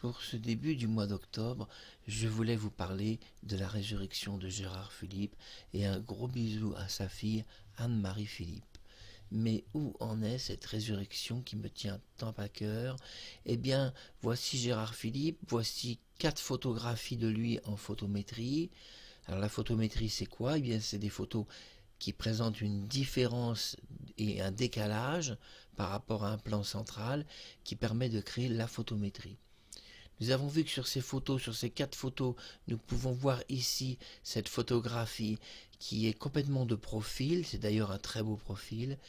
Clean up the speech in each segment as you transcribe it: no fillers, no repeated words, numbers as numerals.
Pour ce début du mois d'octobre, je voulais vous parler de la résurrection de Gérard Philipe et un gros bisou à sa fille Anne-Marie Philipe. Mais où en est cette résurrection qui me tient tant à cœur? Eh bien, voici Gérard Philipe, voici 4 photographies de lui en photométrie. Alors la photométrie, c'est quoi? Eh bien, c'est des photos qui présentent une différence et un décalage par rapport à un plan central qui permet de créer la photométrie. Nous avons vu que sur ces photos, sur ces 4 photos, nous pouvons voir ici cette photographie qui est complètement de profil, c'est d'ailleurs un très beau profil.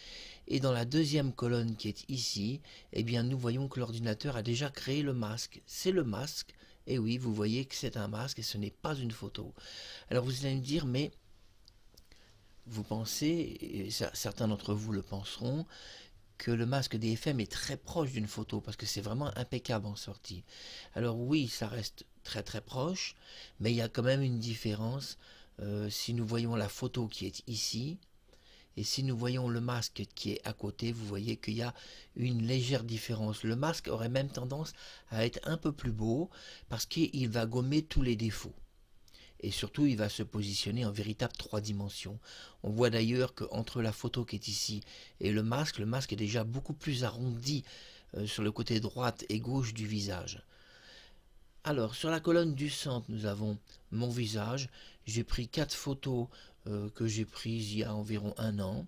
Et dans la deuxième colonne qui est ici, eh bien nous voyons que l'ordinateur a déjà créé le masque. C'est le masque, et oui, vous voyez que c'est un masque et ce n'est pas une photo. Alors vous allez me dire, mais vous pensez, et certains d'entre vous le penseront, que le masque DFM est très proche d'une photo parce que c'est vraiment impeccable en sortie. Alors oui, ça reste très très proche, mais il y a quand même une différence si nous voyons la photo qui est ici et si nous voyons le masque qui est à côté, vous voyez qu'il y a une légère différence. Le masque aurait même tendance à être un peu plus beau parce qu'il va gommer tous les défauts. Et surtout, il va se positionner en véritable 3 dimensions. On voit d'ailleurs qu'entre la photo qui est ici et le masque est déjà beaucoup plus arrondi sur le côté droite et gauche du visage. Alors, sur la colonne du centre, nous avons mon visage. J'ai pris 4 photos que j'ai prises il y a environ un an.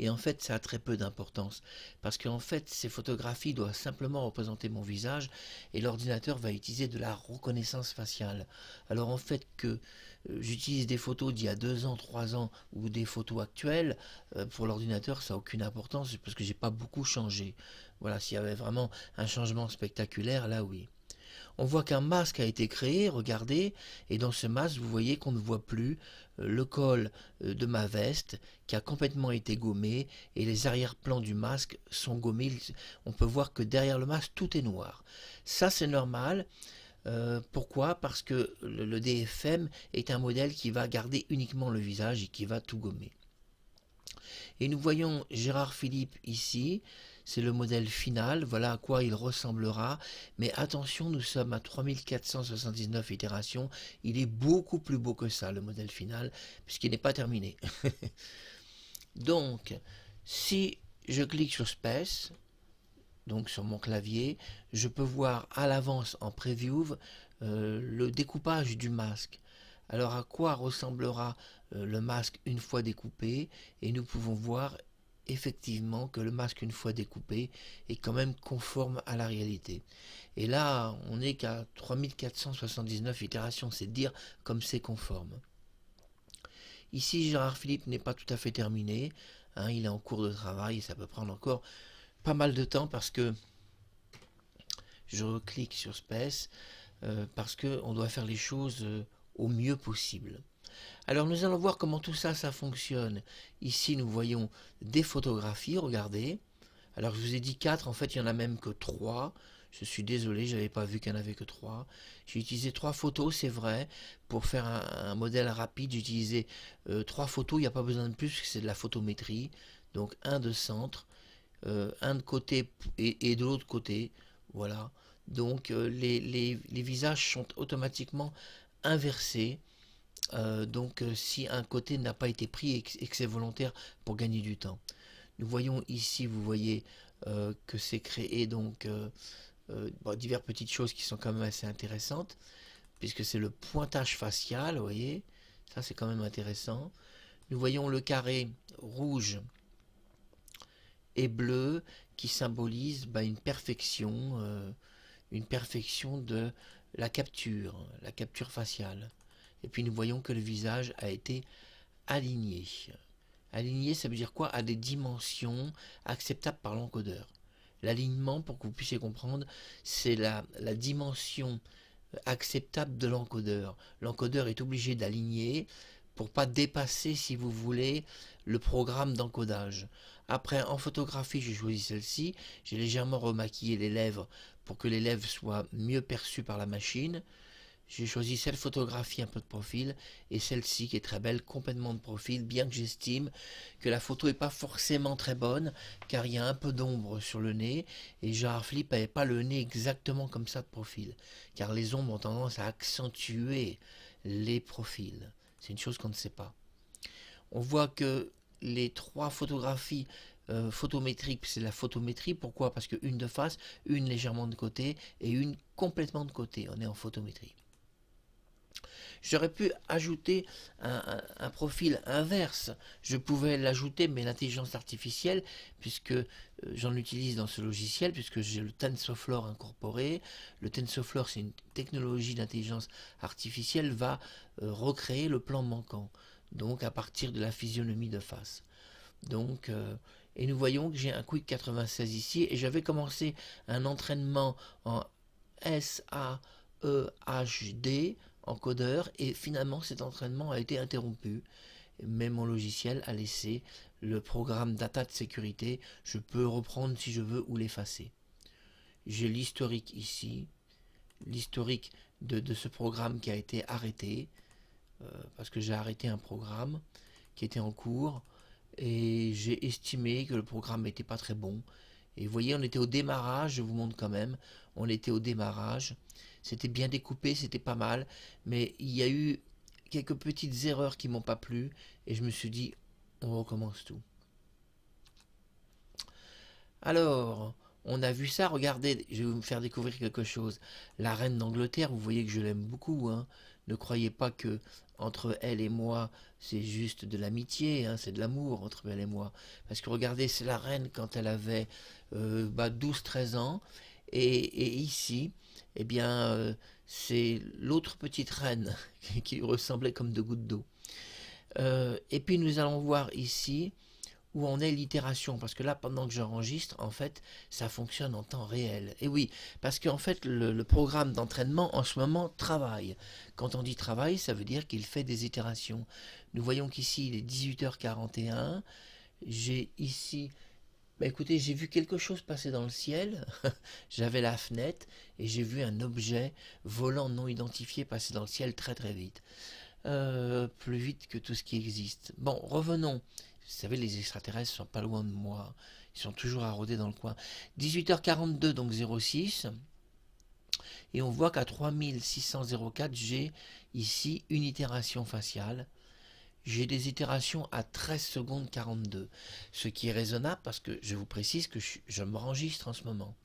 Et en fait, ça a très peu d'importance, parce qu'en fait, ces photographies doivent simplement représenter mon visage, et l'ordinateur va utiliser de la reconnaissance faciale. Alors en fait, que j'utilise des photos d'il y a 2 ans, 3 ans, ou des photos actuelles, pour l'ordinateur, ça n'a aucune importance, parce que j'ai pas beaucoup changé. Voilà, s'il y avait vraiment un changement spectaculaire, là oui. On voit qu'un masque a été créé, regardez, et dans ce masque, vous voyez qu'on ne voit plus le col de ma veste qui a complètement été gommé et les arrière-plans du masque sont gommés. On peut voir que derrière le masque, tout est noir. Ça, c'est normal. Pourquoi? Parce que le DFM est un modèle qui va garder uniquement le visage et qui va tout gommer. Et nous voyons Gérard Philipe ici, c'est le modèle final, voilà à quoi il ressemblera. Mais attention, nous sommes à 3479 itérations, il est beaucoup plus beau que ça, le modèle final, puisqu'il n'est pas terminé. Donc, si je clique sur Space, donc sur mon clavier, je peux voir à l'avance en preview le découpage du masque. Alors à quoi ressemblera le masque une fois découpé? Et nous pouvons voir effectivement que le masque une fois découpé est quand même conforme à la réalité. Et là, on n'est qu'à 3479 itérations, c'est dire comme c'est conforme. Ici, Gérard Philipe n'est pas tout à fait terminé, hein, il est en cours de travail et ça peut prendre encore pas mal de temps parce que je reclique sur Space parce qu'on doit faire les choses au mieux possible. Alors nous allons voir comment tout ça, ça fonctionne. Ici nous voyons des photographies, regardez. Alors je vous ai dit 4, en fait il n'y en a même que 3. Je suis désolé, je n'avais pas vu qu'il n'y en avait que 3. J'ai utilisé 3 photos, c'est vrai. Pour faire un modèle rapide, j'ai utilisé 3 photos, il n'y a pas besoin de plus, parce que c'est de la photométrie. Donc un de centre, un de côté et de l'autre côté. Voilà. Donc les visages sont automatiquement inversés. Donc si un côté n'a pas été pris et que c'est volontaire pour gagner du temps. Nous voyons ici, vous voyez que c'est créé donc diverses petites choses qui sont quand même assez intéressantes, puisque c'est le pointage facial, vous voyez, ça c'est quand même intéressant. Nous voyons le carré rouge et bleu qui symbolise une perfection de la capture faciale. Et puis nous voyons que le visage a été aligné. Aligné, ça veut dire quoi? À des dimensions acceptables par l'encodeur. L'alignement, pour que vous puissiez comprendre, c'est la dimension acceptable de l'encodeur. L'encodeur est obligé d'aligner pour pas dépasser, si vous voulez, le programme d'encodage. Après, en photographie, j'ai choisi celle-ci. J'ai légèrement remaquillé les lèvres pour que les lèvres soient mieux perçues par la machine. J'ai choisi cette photographie un peu de profil et celle-ci qui est très belle, complètement de profil, bien que j'estime que la photo n'est pas forcément très bonne, car il y a un peu d'ombre sur le nez, et Gérard Philippe n'avait pas le nez exactement comme ça de profil, car les ombres ont tendance à accentuer les profils. C'est une chose qu'on ne sait pas. On voit que les trois photographies photométriques, c'est la photométrie. Pourquoi? Parce qu'une de face, une légèrement de côté et une complètement de côté. On est en photométrie. J'aurais pu ajouter un profil inverse. Je pouvais l'ajouter, mais l'intelligence artificielle, puisque j'en utilise dans ce logiciel, puisque j'ai le TensorFlow incorporé. Le TensorFlow, c'est une technologie d'intelligence artificielle, va recréer le plan manquant. Donc à partir de la physionomie de face. Donc, et nous voyons que j'ai un Quick 96 ici, et j'avais commencé un entraînement en SAEHD, encodeur, et finalement cet entraînement a été interrompu. Mais mon logiciel a laissé le programme data de sécurité. Je peux reprendre si je veux ou l'effacer. J'ai l'historique ici, l'historique de ce programme qui a été arrêté, parce que j'ai arrêté un programme qui était en cours, et j'ai estimé que le programme n'était pas très bon. Et vous voyez, on était au démarrage, je vous montre quand même, on était au démarrage, c'était bien découpé, c'était pas mal, mais il y a eu quelques petites erreurs qui m'ont pas plu, et je me suis dit, on recommence tout. Alors, on a vu ça, regardez, je vais vous faire découvrir quelque chose. La reine d'Angleterre, vous voyez que je l'aime beaucoup, hein. Ne croyez pas que entre elle et moi, c'est juste de l'amitié, hein, c'est de l'amour entre elle et moi. Parce que regardez, c'est la reine quand elle avait 12-13 ans, et ici, eh bien, c'est l'autre petite reine qui ressemblait comme deux gouttes d'eau. Et puis nous allons voir ici où en est l'itération, parce que là, pendant que j'enregistre, en fait, ça fonctionne en temps réel. Et oui, parce qu'en fait, le programme d'entraînement, en ce moment, travaille. Quand on dit travail, ça veut dire qu'il fait des itérations. Nous voyons qu'ici, il est 18h41. J'ai ici... Bah écoutez, j'ai vu quelque chose passer dans le ciel. J'avais la fenêtre et j'ai vu un objet volant non identifié passer dans le ciel très très vite. Plus vite que tout ce qui existe. Bon, revenons. Vous savez, les extraterrestres sont pas loin de moi. Ils sont toujours à rôder dans le coin. 18h42, donc 06. Et on voit qu'à 3604, j'ai ici une itération faciale. J'ai des itérations à 13 secondes 42. Ce qui est raisonnable parce que je vous précise que je m'enregistre en ce moment.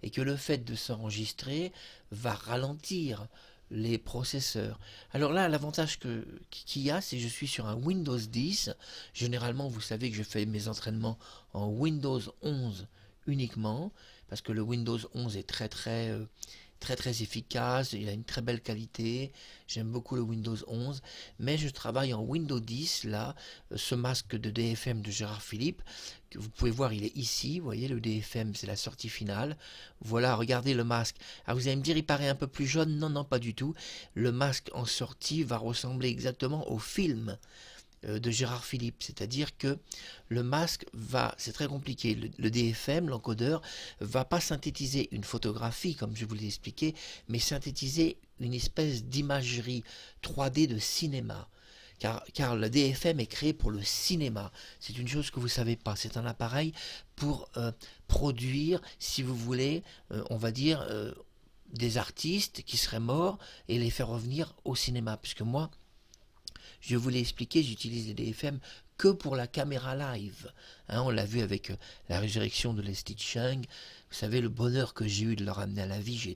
Et que le fait de s'enregistrer va ralentir les processeurs. Alors là, l'avantage qu'il y a, c'est que je suis sur un Windows 10. Généralement, vous savez que je fais mes entraînements en Windows 11 uniquement, parce que le Windows 11 est très efficace, il a une très belle qualité, j'aime beaucoup le Windows 11, mais je travaille en Windows 10, là, ce masque de DFM de Gérard Philippe, que vous pouvez voir, il est ici, vous voyez, le DFM, c'est la sortie finale, voilà, regardez le masque. Alors vous allez me dire, il paraît un peu plus jaune, non, non, pas du tout, le masque en sortie va ressembler exactement au film de Gérard Philippe, c'est-à-dire que le masque va, c'est très compliqué, le DFM, l'encodeur, va pas synthétiser une photographie comme je vous l'ai expliqué, mais synthétiser une espèce d'imagerie 3D de cinéma. Car le DFM est créé pour le cinéma. C'est une chose que vous ne savez pas. C'est un appareil pour produire, si vous voulez, on va dire, des artistes qui seraient morts et les faire revenir au cinéma. Puisque moi, je vous l'ai expliqué, j'utilise les DFM que pour la caméra live. Hein, on l'a vu avec la résurrection de Leslie Chung. Vous savez, le bonheur que j'ai eu de le ramener à la vie.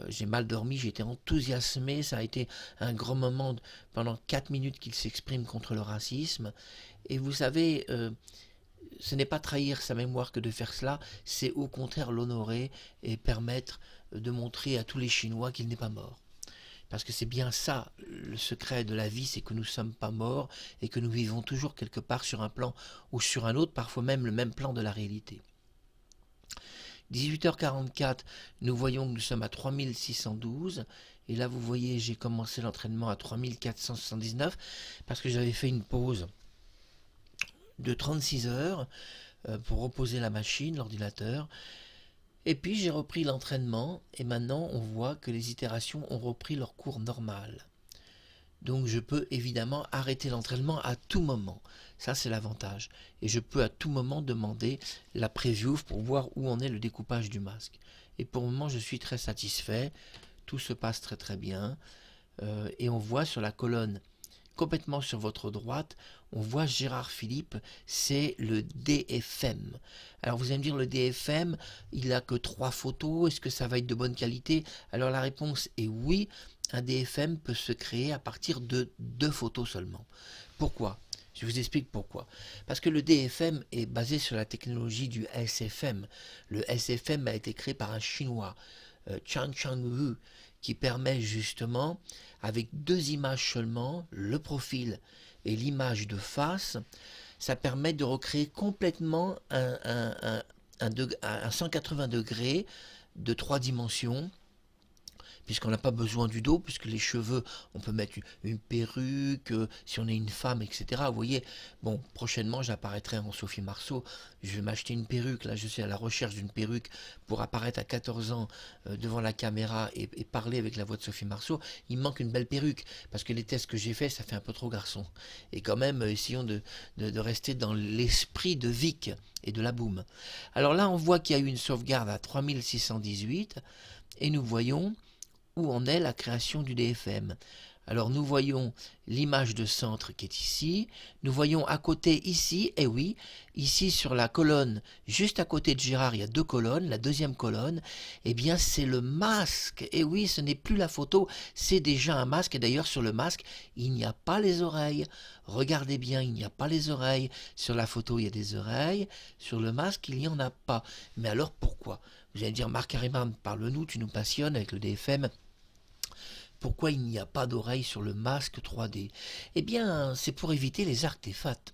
J'ai mal dormi, j'ai été enthousiasmé. Ça a été un grand moment pendant 4 minutes qu'il s'exprime contre le racisme. Et vous savez, ce n'est pas trahir sa mémoire que de faire cela, c'est au contraire l'honorer et permettre de montrer à tous les Chinois qu'il n'est pas mort. Parce que c'est bien ça, le secret de la vie, c'est que nous ne sommes pas morts et que nous vivons toujours quelque part sur un plan ou sur un autre, parfois même le même plan de la réalité. 18h44, nous voyons que nous sommes à 3612. Et là, vous voyez, j'ai commencé l'entraînement à 3479 parce que j'avais fait une pause de 36 heures pour reposer la machine, l'ordinateur. Et puis j'ai repris l'entraînement et maintenant on voit que les itérations ont repris leur cours normal. Donc je peux évidemment arrêter l'entraînement à tout moment. Ça c'est l'avantage. Et je peux à tout moment demander la preview pour voir où en est le découpage du masque. Et pour le moment je suis très satisfait. Tout se passe très très bien. Et on voit sur la colonne complètement sur votre droite, on voit Gérard Philipe, c'est le DFM. Alors vous allez me dire, le DFM, il n'a que 3 photos, est-ce que ça va être de bonne qualité? Alors la réponse est oui, un DFM peut se créer à partir de 2 photos seulement. Pourquoi? Je vous explique pourquoi. Parce que le DFM est basé sur la technologie du SFM. Le SFM a été créé par un Chinois, Chang Changwu, qui permet justement, avec 2 images seulement, le profil et l'image de face, ça permet de recréer complètement un 180 degrés de 3 dimensions, puisqu'on n'a pas besoin du dos, puisque les cheveux, on peut mettre une perruque, si on est une femme, etc. Vous voyez, bon, prochainement, j'apparaîtrai en Sophie Marceau, je vais m'acheter une perruque, là je suis à la recherche d'une perruque pour apparaître à 14 ans devant la caméra et parler avec la voix de Sophie Marceau. Il me manque une belle perruque, parce que les tests que j'ai faits, ça fait un peu trop garçon. Et quand même, essayons de rester dans l'esprit de Vic et de la boum. Alors là, on voit qu'il y a eu une sauvegarde à 3618, et nous voyons où en est la création du DFM. Alors nous voyons l'image de centre qui est ici, nous voyons à côté ici, et oui, ici sur la colonne, juste à côté de Gérard, il y a 2 colonnes, la deuxième colonne, eh bien c'est le masque, et oui, ce n'est plus la photo, c'est déjà un masque, et d'ailleurs sur le masque, il n'y a pas les oreilles, regardez bien, il n'y a pas les oreilles, sur la photo il y a des oreilles, sur le masque il n'y en a pas, mais alors pourquoi? Vous allez dire, Marc Harriman, parle-nous, tu nous passionnes avec le DFM. Pourquoi il n'y a pas d'oreille sur le masque 3D? Eh bien, c'est pour éviter les artefacts.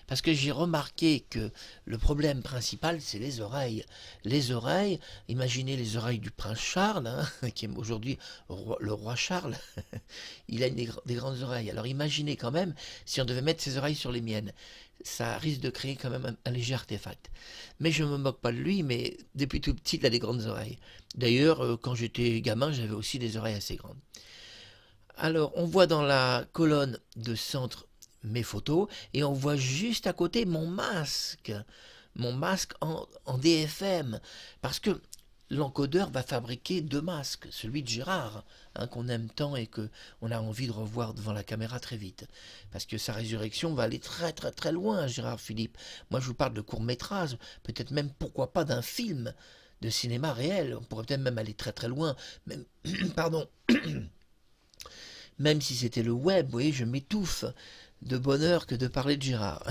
Parce que j'ai remarqué que le problème principal, c'est les oreilles. Les oreilles, imaginez les oreilles du prince Charles, hein, qui est aujourd'hui le roi Charles. Il a des grandes oreilles. Alors imaginez quand même si on devait mettre ses oreilles sur les miennes. Ça risque de créer quand même un léger artefact. Mais je ne me moque pas de lui, mais depuis tout petit, il a des grandes oreilles. D'ailleurs, quand j'étais gamin, j'avais aussi des oreilles assez grandes. Alors, on voit dans la colonne de centre mes photos et on voit juste à côté mon masque en DFM, parce que l'encodeur va fabriquer 2 masques, celui de Gérard, hein, qu'on aime tant et qu'on a envie de revoir devant la caméra très vite, parce que sa résurrection va aller très très très loin, Gérard Philipe. Moi je vous parle de court-métrage, peut-être même pourquoi pas d'un film de cinéma réel, on pourrait peut-être même aller très très loin, même, pardon, même si c'était le web, vous voyez, je m'étouffe de bonheur que de parler de Gérard.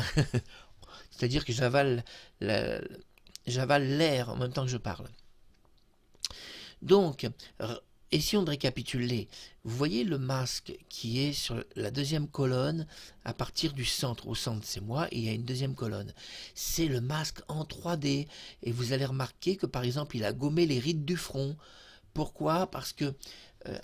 C'est-à-dire que j'avale l'air en même temps que je parle. Donc, essayons de récapituler. Vous voyez le masque qui est sur la deuxième colonne à partir du centre. Au centre, c'est moi et il y a une deuxième colonne. C'est le masque en 3D. Et vous allez remarquer que par exemple, il a gommé les rides du front. Pourquoi? Parce que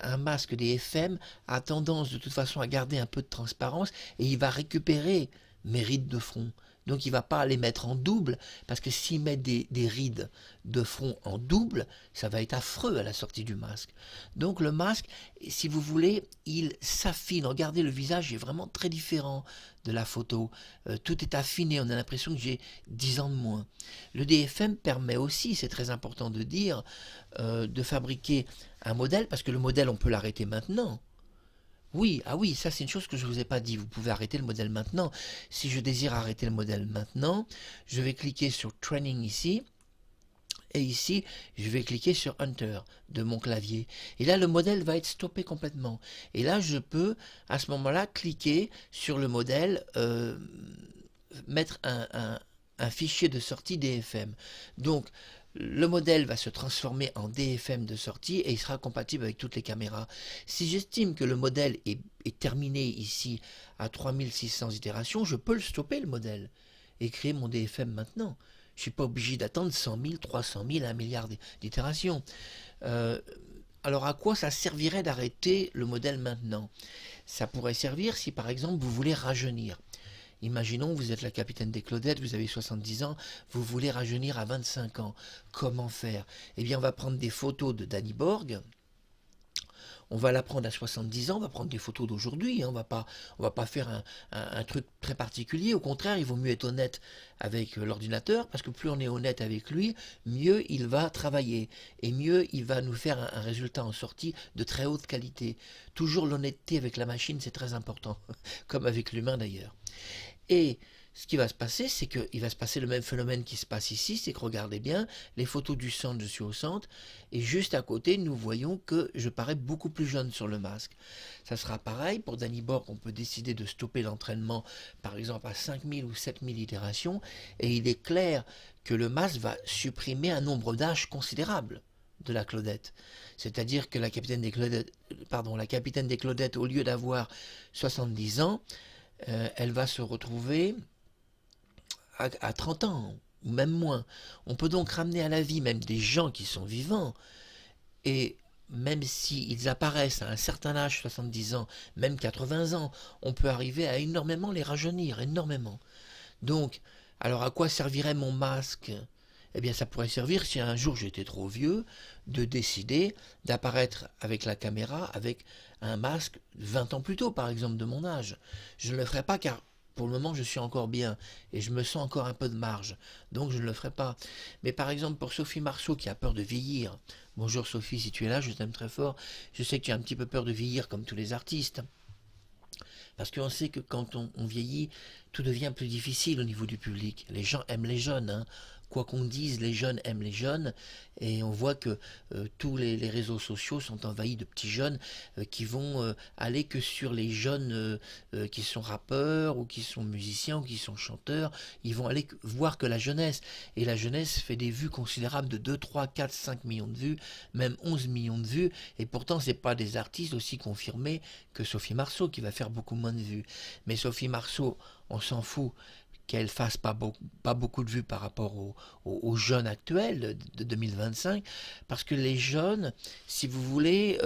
un masque des FM a tendance de toute façon à garder un peu de transparence et il va récupérer mes rides de front. Donc il ne va pas les mettre en double, parce que s'il met des rides de front en double, ça va être affreux à la sortie du masque. Donc le masque, si vous voulez, il s'affine. Regardez, le visage est vraiment très différent de la photo. Tout est affiné, on a l'impression que j'ai 10 ans de moins. Le DFM permet aussi, c'est très important de dire, de fabriquer un modèle, parce que le modèle, on peut l'arrêter maintenant. Oui, ah oui, ça c'est une chose que je ne vous ai pas dit. Vous pouvez arrêter le modèle maintenant. Si je désire arrêter le modèle maintenant, je vais cliquer sur Training ici. Et ici, je vais cliquer sur Enter de mon clavier. Et là, le modèle va être stoppé complètement. Et là, je peux, à ce moment-là, cliquer sur le modèle, mettre un fichier de sortie DFM. Donc, le modèle va se transformer en DFM de sortie et il sera compatible avec toutes les caméras. Si j'estime que le modèle est terminé ici à 3600 itérations, je peux le stopper le modèle et créer mon DFM maintenant. Je ne suis pas obligé d'attendre 100 000, 300 000, 1 milliard d'itérations. Alors à quoi ça servirait d'arrêter le modèle maintenant? Ça pourrait servir si par exemple vous voulez rajeunir. Imaginons, vous êtes la capitaine des Claudettes, vous avez 70 ans, vous voulez rajeunir à 25 ans. Comment faire? Eh bien, on va prendre des photos de Danny Borg. On va la prendre à 70 ans, on va prendre des photos d'aujourd'hui, hein, on va pas faire un truc très particulier. Au contraire, il vaut mieux être honnête avec l'ordinateur, parce que plus on est honnête avec lui, mieux il va travailler, et mieux il va nous faire un résultat en sortie de très haute qualité. Toujours l'honnêteté avec la machine, c'est très important, comme avec l'humain d'ailleurs. Et ce qui va se passer, c'est qu'il va se passer le même phénomène qui se passe ici, c'est que regardez bien, les photos du centre, je suis au centre, et juste à côté, nous voyons que je parais beaucoup plus jeune sur le masque. Ça sera pareil, pour Danny Borg, on peut décider de stopper l'entraînement, par exemple à 5000 ou 7000 itérations, et il est clair que le masque va supprimer un nombre d'âges considérable de la Claudette. C'est-à-dire que la capitaine des Claudettes, au lieu d'avoir 70 ans, elle va se retrouver à 30 ans, ou même moins. On peut donc ramener à la vie même des gens qui sont vivants, et même s'ils apparaissent à un certain âge, 70 ans, même 80 ans, on peut arriver à énormément les rajeunir, énormément. Donc, alors à quoi servirait mon masque? Eh bien, ça pourrait servir, si un jour j'étais trop vieux, de décider d'apparaître avec la caméra avec un masque 20 ans plus tôt, par exemple, de mon âge. Je ne le ferai pas car pour le moment je suis encore bien et je me sens encore un peu de marge, donc je ne le ferai pas. Mais par exemple pour Sophie Marceau qui a peur de vieillir, bonjour Sophie, si tu es là, je t'aime très fort, je sais que tu as un petit peu peur de vieillir comme tous les artistes. Parce qu'on sait que quand on vieillit, tout devient plus difficile au niveau du public. Les gens aiment les jeunes, hein. Quoi qu'on dise, les jeunes aiment les jeunes. Et on voit que tous les réseaux sociaux sont envahis de petits jeunes qui vont aller que sur les jeunes qui sont rappeurs ou qui sont musiciens ou qui sont chanteurs. Ils vont aller voir que la jeunesse. Et la jeunesse fait des vues considérables de 2, 3, 4, 5 millions de vues, même 11 millions de vues. Et pourtant, ce n'est pas des artistes aussi confirmés que Sophie Marceau qui va faire beaucoup moins de vues. Mais Sophie Marceau, on s'en fout qu'elle fasse pas beaucoup de vues par rapport aux jeunes actuels de 2025, parce que les jeunes, si vous voulez,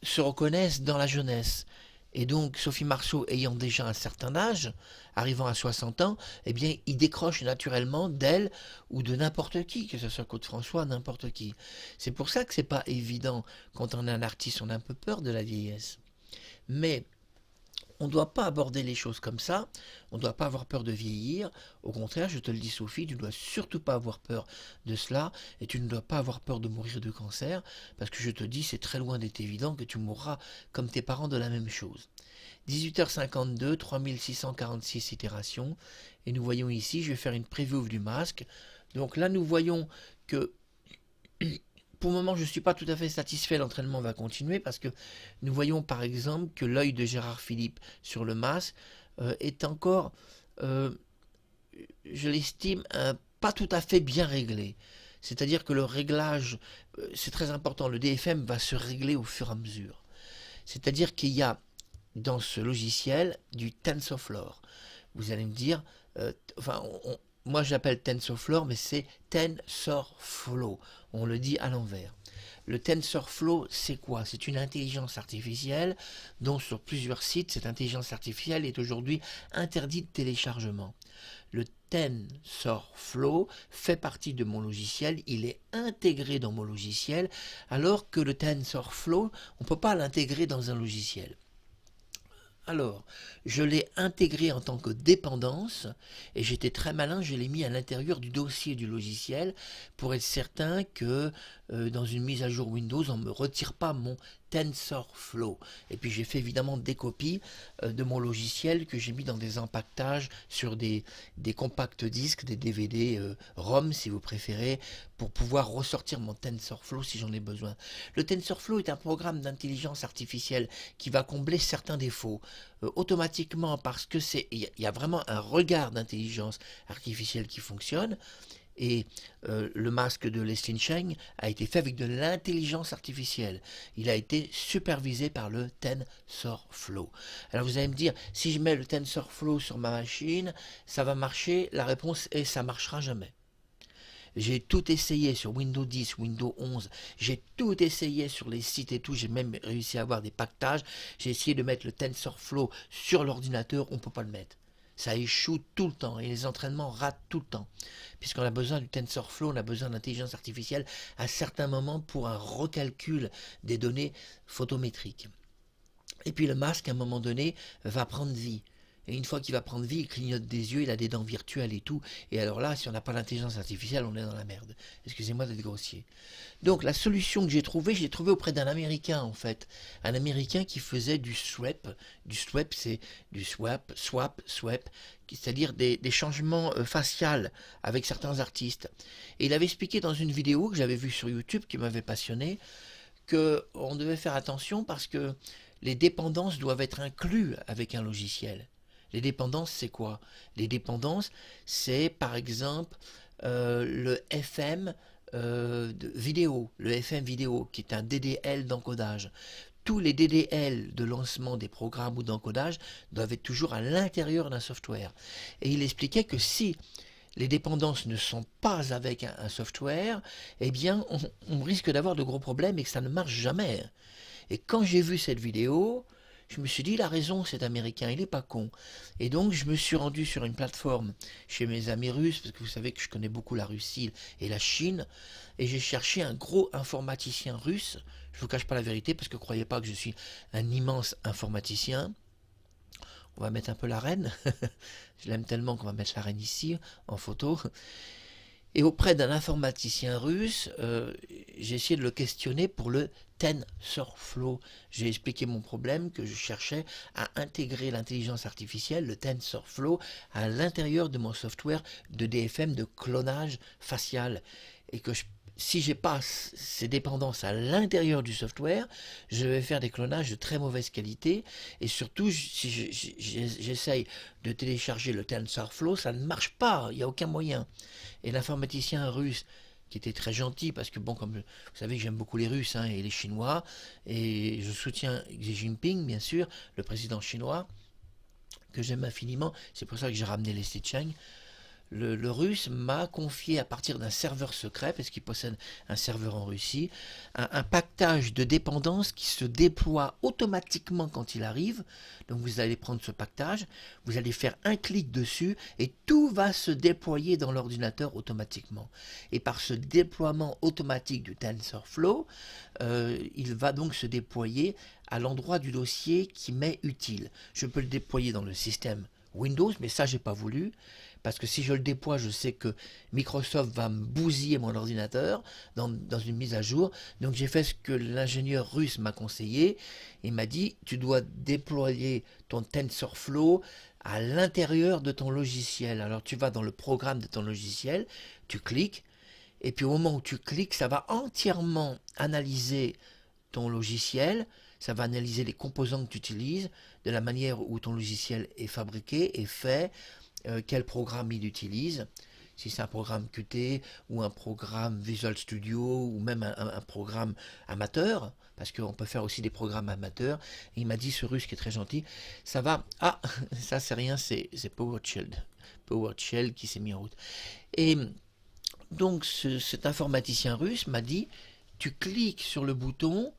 se reconnaissent dans la jeunesse. Et donc Sophie Marceau ayant déjà un certain âge, arrivant à 60 ans, eh bien il décroche naturellement d'elle ou de n'importe qui, que ce soit Claude François, n'importe qui. C'est pour ça que c'est pas évident. Quand on est un artiste, on a un peu peur de la vieillesse. Mais on ne doit pas aborder les choses comme ça, on ne doit pas avoir peur de vieillir. Au contraire, je te le dis Sophie, tu ne dois surtout pas avoir peur de cela, et tu ne dois pas avoir peur de mourir de cancer, parce que je te dis, c'est très loin d'être évident que tu mourras comme tes parents de la même chose. 18h52, 3646 itérations, et nous voyons ici, je vais faire une preview du masque. Donc là, nous voyons que pour le moment, je ne suis pas tout à fait satisfait. L'entraînement va continuer parce que nous voyons par exemple que l'œil de Gérard Philippe sur le masque est encore, je l'estime, pas tout à fait bien réglé. C'est-à-dire que le réglage, c'est très important, le DFM va se régler au fur et à mesure. C'est-à-dire qu'il y a dans ce logiciel du TensorFlow. Vous allez me dire, moi j'appelle TensorFlow, mais c'est TensorFlow. On le dit à l'envers. Le TensorFlow, c'est quoi? C'est une intelligence artificielle dont sur plusieurs sites, cette intelligence artificielle est aujourd'hui interdite de téléchargement. Le TensorFlow fait partie de mon logiciel, il est intégré dans mon logiciel, alors que le TensorFlow, on ne peut pas l'intégrer dans un logiciel. Alors, je l'ai intégré en tant que dépendance, et j'étais très malin, je l'ai mis à l'intérieur du dossier du logiciel pour être certain que dans une mise à jour Windows, on ne me retire pas mon TensorFlow. Et puis j'ai fait évidemment des copies de mon logiciel que j'ai mis dans des empaquetages sur des compacts disques, des DVD ROM si vous préférez, pour pouvoir ressortir mon TensorFlow si j'en ai besoin. Le TensorFlow est un programme d'intelligence artificielle qui va combler certains défauts automatiquement parce que il y a vraiment un regard d'intelligence artificielle qui fonctionne. Et le masque de Leslie Cheng a été fait avec de l'intelligence artificielle. Il a été supervisé par le TensorFlow. Alors vous allez me dire, si je mets le TensorFlow sur ma machine, ça va marcher? La réponse est, ça ne marchera jamais. J'ai tout essayé sur Windows 10, Windows 11, j'ai tout essayé sur les sites et tout, j'ai même réussi à avoir des pactages, j'ai essayé de mettre le TensorFlow sur l'ordinateur, on ne peut pas le mettre. Ça échoue tout le temps et les entraînements ratent tout le temps. Puisqu'on a besoin du TensorFlow, on a besoin d'intelligence artificielle à certains moments pour un recalcul des données photométriques. Et puis le masque, à un moment donné, va prendre vie. Et une fois qu'il va prendre vie, il clignote des yeux, il a des dents virtuelles et tout. Et alors là, si on n'a pas l'intelligence artificielle, on est dans la merde. Excusez-moi d'être grossier. Donc la solution que j'ai trouvée auprès d'un Américain en fait. Un Américain qui faisait du swap. Du swap, c'est du swap, c'est-à-dire des changements faciaux avec certains artistes. Et il avait expliqué dans une vidéo que j'avais vue sur YouTube qui m'avait passionné, qu'on devait faire attention parce que les dépendances doivent être incluses avec un logiciel. Les dépendances, c'est quoi? Les dépendances, c'est par exemple le FM vidéo, le FM vidéo, qui est un DDL d'encodage. Tous les DDL de lancement des programmes ou d'encodage doivent être toujours à l'intérieur d'un software. Et il expliquait que si les dépendances ne sont pas avec un software, eh bien, on risque d'avoir de gros problèmes et que ça ne marche jamais. Et quand j'ai vu cette vidéo, je me suis dit, il a raison, cet Américain, il n'est pas con. Et donc, je me suis rendu sur une plateforme chez mes amis russes, parce que vous savez que je connais beaucoup la Russie et la Chine, et j'ai cherché un gros informaticien russe. Je ne vous cache pas la vérité, parce que ne croyez pas que je suis un immense informaticien. On va mettre un peu la reine. Je l'aime tellement qu'on va mettre la reine ici, en photo. Et auprès d'un informaticien russe, j'ai essayé de le questionner pour le TensorFlow. J'ai expliqué mon problème, que je cherchais à intégrer l'intelligence artificielle, le TensorFlow, à l'intérieur de mon software de DFM, de clonage facial. Et que si j'ai pas ces dépendances à l'intérieur du software, je vais faire des clonages de très mauvaise qualité. Et surtout, si j'essaye de télécharger le TensorFlow, ça ne marche pas, il n'y a aucun moyen. Et l'informaticien russe, qui était très gentil, parce que bon, comme vous savez que j'aime beaucoup les Russes et les Chinois, et je soutiens Xi Jinping, bien sûr, le président chinois, que j'aime infiniment, c'est pour ça que j'ai ramené les Cheng. Le russe m'a confié à partir d'un serveur secret, parce qu'il possède un serveur en Russie, un pactage de dépendance qui se déploie automatiquement quand il arrive. Donc vous allez prendre ce pactage, vous allez faire un clic dessus et tout va se déployer dans l'ordinateur automatiquement. Et par ce déploiement automatique du TensorFlow, il va donc se déployer à l'endroit du dossier qui m'est utile. Je peux le déployer dans le système Windows, mais ça j'ai pas voulu. Parce que si je le déploie, je sais que Microsoft va me bousiller mon ordinateur dans une mise à jour. Donc j'ai fait ce que l'ingénieur russe m'a conseillé. Il m'a dit, tu dois déployer ton TensorFlow à l'intérieur de ton logiciel. Alors tu vas dans le programme de ton logiciel, tu cliques, et puis au moment où tu cliques, ça va entièrement analyser ton logiciel, ça va analyser les composants que tu utilises, de la manière où ton logiciel est fabriqué et fait, quel programme il utilise, si c'est un programme Qt ou un programme Visual Studio ou même un programme amateur, parce qu'on peut faire aussi des programmes amateurs. Et il m'a dit, ce russe qui est très gentil, ça va, ah, ça c'est rien, c'est PowerShell qui s'est mis en route. Et donc cet informaticien russe m'a dit, tu cliques sur le bouton,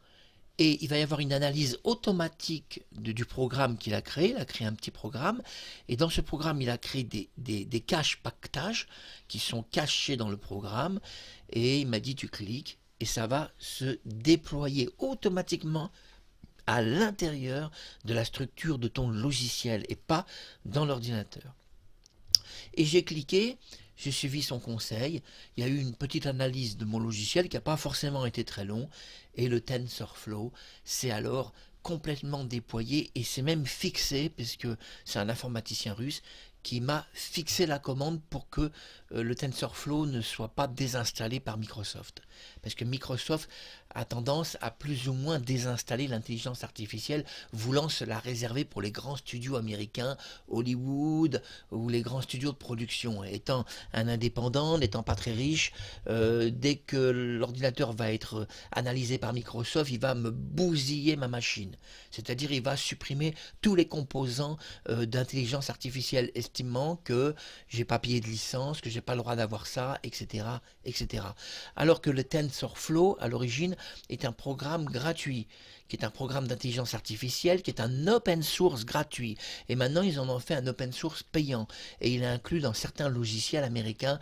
et il va y avoir une analyse automatique du programme qu'il a créé. Il a créé un petit programme. Et dans ce programme, il a créé des caches pactages qui sont cachés dans le programme. Et il m'a dit, tu cliques et ça va se déployer automatiquement à l'intérieur de la structure de ton logiciel et pas dans l'ordinateur. Et j'ai cliqué. J'ai suivi son conseil, il y a eu une petite analyse de mon logiciel qui n'a pas forcément été très long, et le TensorFlow s'est alors complètement déployé et c'est même fixé, puisque c'est un informaticien russe qui m'a fixé la commande pour que le TensorFlow ne soit pas désinstallé par Microsoft. Parce que Microsoft a tendance à plus ou moins désinstaller l'intelligence artificielle, voulant se la réserver pour les grands studios américains, Hollywood, ou les grands studios de production. Étant un indépendant, n'étant pas très riche, dès que l'ordinateur va être analysé par Microsoft, il va me bousiller ma machine. C'est-à-dire il va supprimer tous les composants d'intelligence artificielle, estimant que j'ai pas payé de licence, que j'ai pas le droit d'avoir ça, etc., etc. Alors que le TensorFlow, à l'origine, est un programme gratuit, qui est un programme d'intelligence artificielle, qui est un open source gratuit. Et maintenant, ils en ont fait un open source payant. Et il est inclus dans certains logiciels américains,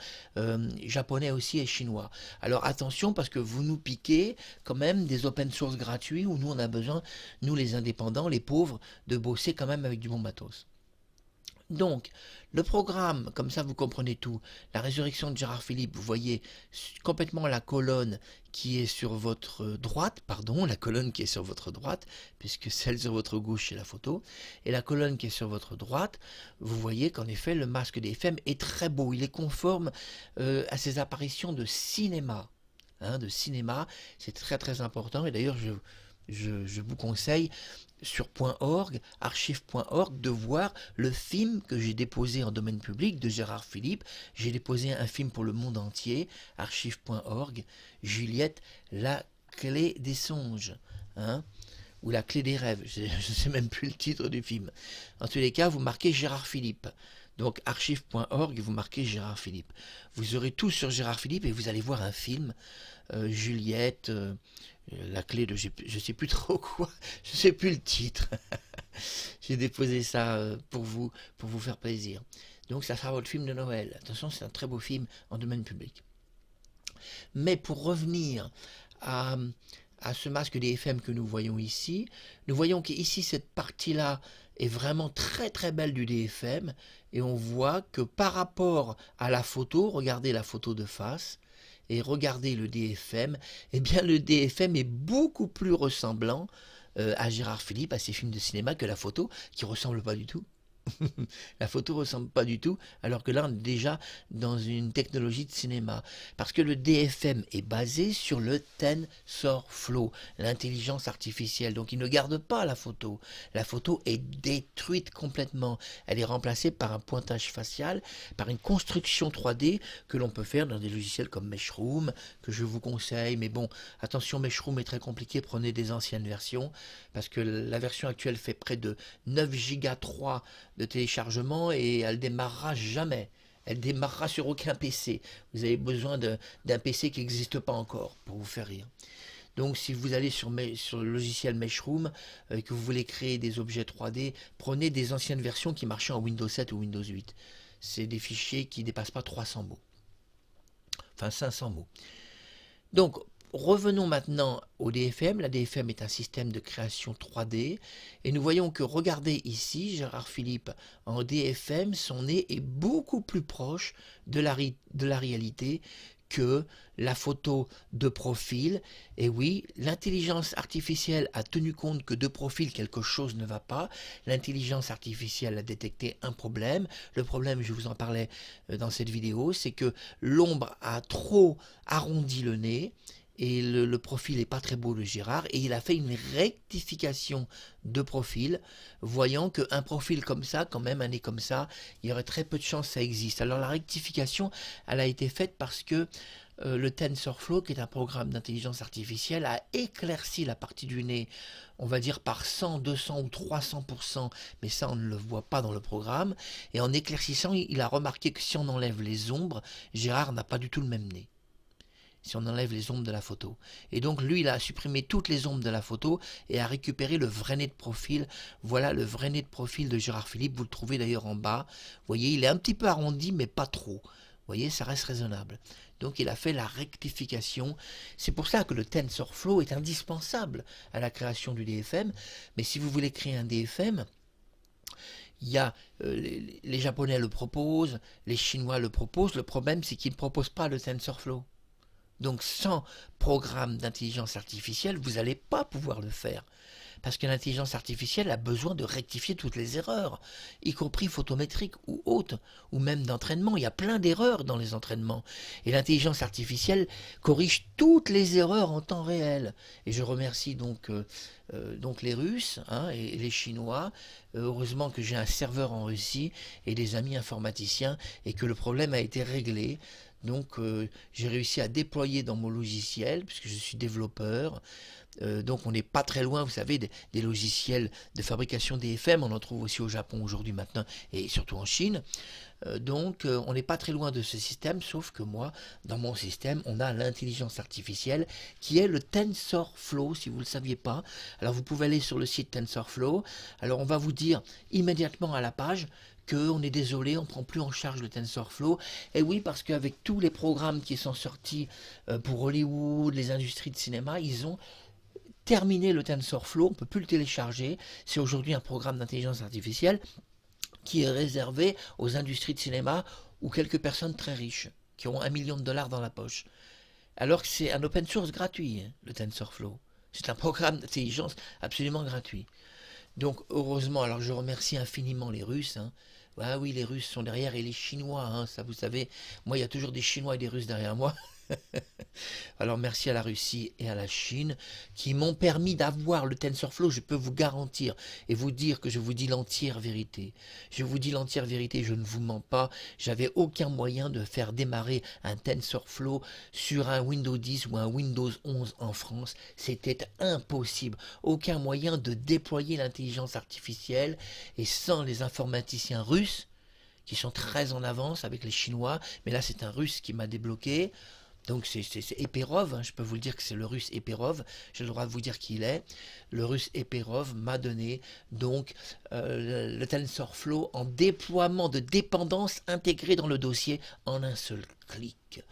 japonais aussi et chinois. Alors attention, parce que vous nous piquez quand même des open source gratuits où nous, on a besoin, nous les indépendants, les pauvres, de bosser quand même avec du bon matos. Donc, le programme, comme ça vous comprenez tout, la résurrection de Gérard Philippe, vous voyez complètement la colonne qui est sur votre droite, pardon, la colonne qui est sur votre droite, puisque celle sur votre gauche c'est la photo, et la colonne qui est sur votre droite, vous voyez qu'en effet le masque d'EFM est très beau, il est conforme à ses apparitions de cinéma. De cinéma, c'est très très important, et d'ailleurs je vous conseille sur .org, archive.org, de voir le film que j'ai déposé en domaine public de Gérard Philippe. J'ai déposé un film pour le monde entier, archive.org, Juliette, la clé des songes, ou la clé des rêves, je ne sais même plus le titre du film. En tous les cas, vous marquez Gérard Philippe. Donc archive.org, vous marquez Gérard Philippe. Vous aurez tout sur Gérard Philippe et vous allez voir un film, Juliette, la clé de je sais plus trop quoi, je sais plus le titre. J'ai déposé ça pour vous faire plaisir. Donc ça sera votre film de Noël. Attention, c'est un très beau film en domaine public. Mais pour revenir à ce masque DFM que nous voyons ici, nous voyons qu'ici cette partie-là est vraiment très très belle du DFM, et on voit que par rapport à la photo, regardez la photo de face, et regardez le DFM, eh bien le DFM est beaucoup plus ressemblant à Gérard Philippe, à ses films de cinéma, que la photo, qui ressemble pas du tout. La photo ressemble pas du tout, alors que là on est déjà dans une technologie de cinéma, parce que le DFM est basé sur le TensorFlow, l'intelligence artificielle, donc il ne garde pas la photo est détruite complètement, elle est remplacée par un pointage facial, par une construction 3D que l'on peut faire dans des logiciels comme Meshroom, que je vous conseille, mais bon, attention, Meshroom est très compliqué, prenez des anciennes versions, parce que la version actuelle fait près de 9 Go 3 de téléchargement et elle démarrera jamais. Elle démarrera sur aucun PC. Vous avez besoin d'un PC qui n'existe pas encore, pour vous faire rire. Donc si vous allez sur le logiciel Meshroom, que vous voulez créer des objets 3D, prenez des anciennes versions qui marchaient en Windows 7 ou Windows 8. C'est des fichiers qui ne dépassent pas 300 mots. Enfin 500 mots. Donc, revenons maintenant au DFM. La DFM est un système de création 3D. Et nous voyons que, regardez ici, Gérard Philippe, en DFM, son nez est beaucoup plus proche de la réalité que la photo de profil. Et oui, l'intelligence artificielle a tenu compte que de profil, quelque chose ne va pas. L'intelligence artificielle a détecté un problème. Le problème, je vous en parlais dans cette vidéo, c'est que l'ombre a trop arrondi le nez. Et le profil n'est pas très beau de Gérard, et il a fait une rectification de profil, voyant qu'un profil comme ça, quand même un nez comme ça, il y aurait très peu de chances que ça existe. Alors la rectification, elle a été faite parce que le TensorFlow, qui est un programme d'intelligence artificielle, a éclairci la partie du nez, on va dire par 100, 200 ou 300%, mais ça on ne le voit pas dans le programme, et en éclaircissant, il a remarqué que si on enlève les ombres, Gérard n'a pas du tout le même nez. Si on enlève les ombres de la photo. Et donc lui, il a supprimé toutes les ombres de la photo et a récupéré le vrai nez de profil. Voilà le vrai nez de profil de Gérard Philippe, vous le trouvez d'ailleurs en bas. Vous voyez, il est un petit peu arrondi, mais pas trop. Vous voyez, ça reste raisonnable. Donc il a fait la rectification. C'est pour ça que le TensorFlow est indispensable à la création du DFM. Mais si vous voulez créer un DFM, il y a les Japonais le proposent, les Chinois le proposent. Le problème, c'est qu'ils ne proposent pas le TensorFlow. Donc sans programme d'intelligence artificielle, vous n'allez pas pouvoir le faire. Parce que l'intelligence artificielle a besoin de rectifier toutes les erreurs, y compris photométriques ou autres, ou même d'entraînement. Il y a plein d'erreurs dans les entraînements. Et l'intelligence artificielle corrige toutes les erreurs en temps réel. Et je remercie donc les Russes et les Chinois. Heureusement que j'ai un serveur en Russie et des amis informaticiens et que le problème a été réglé. Donc j'ai réussi à déployer dans mon logiciel, puisque je suis développeur. Donc on n'est pas très loin, vous savez, des logiciels de fabrication DFM, on en trouve aussi au Japon aujourd'hui maintenant, et surtout en Chine. Donc on n'est pas très loin de ce système, sauf que moi, dans mon système, on a l'intelligence artificielle qui est le TensorFlow, si vous ne le saviez pas. Alors vous pouvez aller sur le site TensorFlow. Alors on va vous dire immédiatement à la page qu'on est désolé, on ne prend plus en charge le TensorFlow. Et oui, parce qu'avec tous les programmes qui sont sortis pour Hollywood, les industries de cinéma, ils ont terminé le TensorFlow, on ne peut plus le télécharger. C'est aujourd'hui un programme d'intelligence artificielle qui est réservé aux industries de cinéma ou quelques personnes très riches qui ont $1 million dans la poche. Alors que c'est un open source gratuit, hein, le TensorFlow. C'est un programme d'intelligence absolument gratuit. Donc heureusement, alors je remercie infiniment les Russes. Hein. Ah oui, les Russes sont derrière et les Chinois, hein, ça vous savez, moi il y a toujours des Chinois et des Russes derrière moi. Alors merci à la Russie et à la Chine qui m'ont permis d'avoir le TensorFlow. Je peux vous garantir et vous dire que je vous dis l'entière vérité. Je vous dis l'entière vérité, je ne vous mens pas. J'avais aucun moyen de faire démarrer un TensorFlow sur un Windows 10 ou un Windows 11 en France. C'était impossible. Aucun moyen de déployer l'intelligence artificielle et sans les informaticiens russes qui sont très en avance avec les Chinois. Mais là c'est un Russe qui m'a débloqué. Donc c'est Eperov, hein, je peux vous le dire que c'est le russe Eperov, j'ai le droit de vous dire qui il est. Le russe Eperov m'a donné donc le TensorFlow en déploiement de dépendance intégré dans le dossier en un seul clic.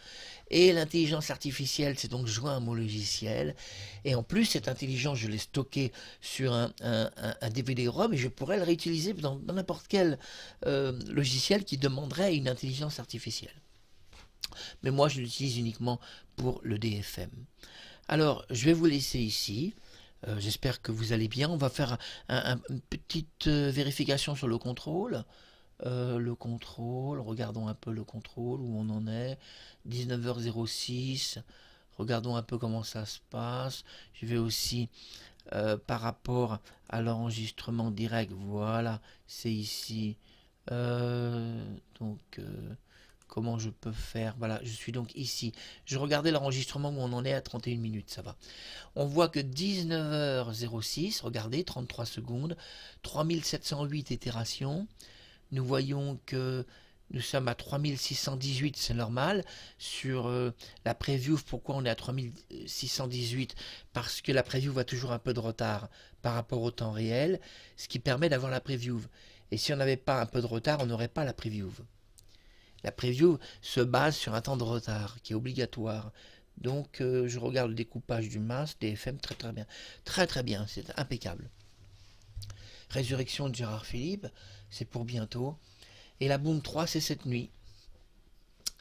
Et l'intelligence artificielle s'est donc joint à mon logiciel. Et en plus, cette intelligence, je l'ai stockée sur un DVD-ROM et je pourrais le réutiliser dans n'importe quel logiciel qui demanderait une intelligence artificielle. Mais moi je l'utilise uniquement pour le DFM. Alors je vais vous laisser ici, j'espère que vous allez bien. On va faire une petite vérification sur le contrôle. Regardons un peu le contrôle, où on en est, 19h06, regardons un peu comment ça se passe. Je vais aussi par rapport à l'enregistrement direct, voilà, c'est ici. Comment je peux faire? Voilà, je suis donc ici. Je regardais l'enregistrement où on en est à 31 minutes, ça va. On voit que 19h06, regardez, 33 secondes, 3708 itérations. Nous voyons que nous sommes à 3618, c'est normal. Sur la preview, pourquoi on est à 3618? Parce que la preview a toujours un peu de retard par rapport au temps réel, ce qui permet d'avoir la preview. Et si on n'avait pas un peu de retard, on n'aurait pas la preview. La preview se base sur un temps de retard qui est obligatoire. Donc je regarde le découpage du masque, DFM, très très bien. Très très bien, c'est impeccable. Résurrection de Gérard Philippe, c'est pour bientôt. Et la Boom 3, c'est cette nuit.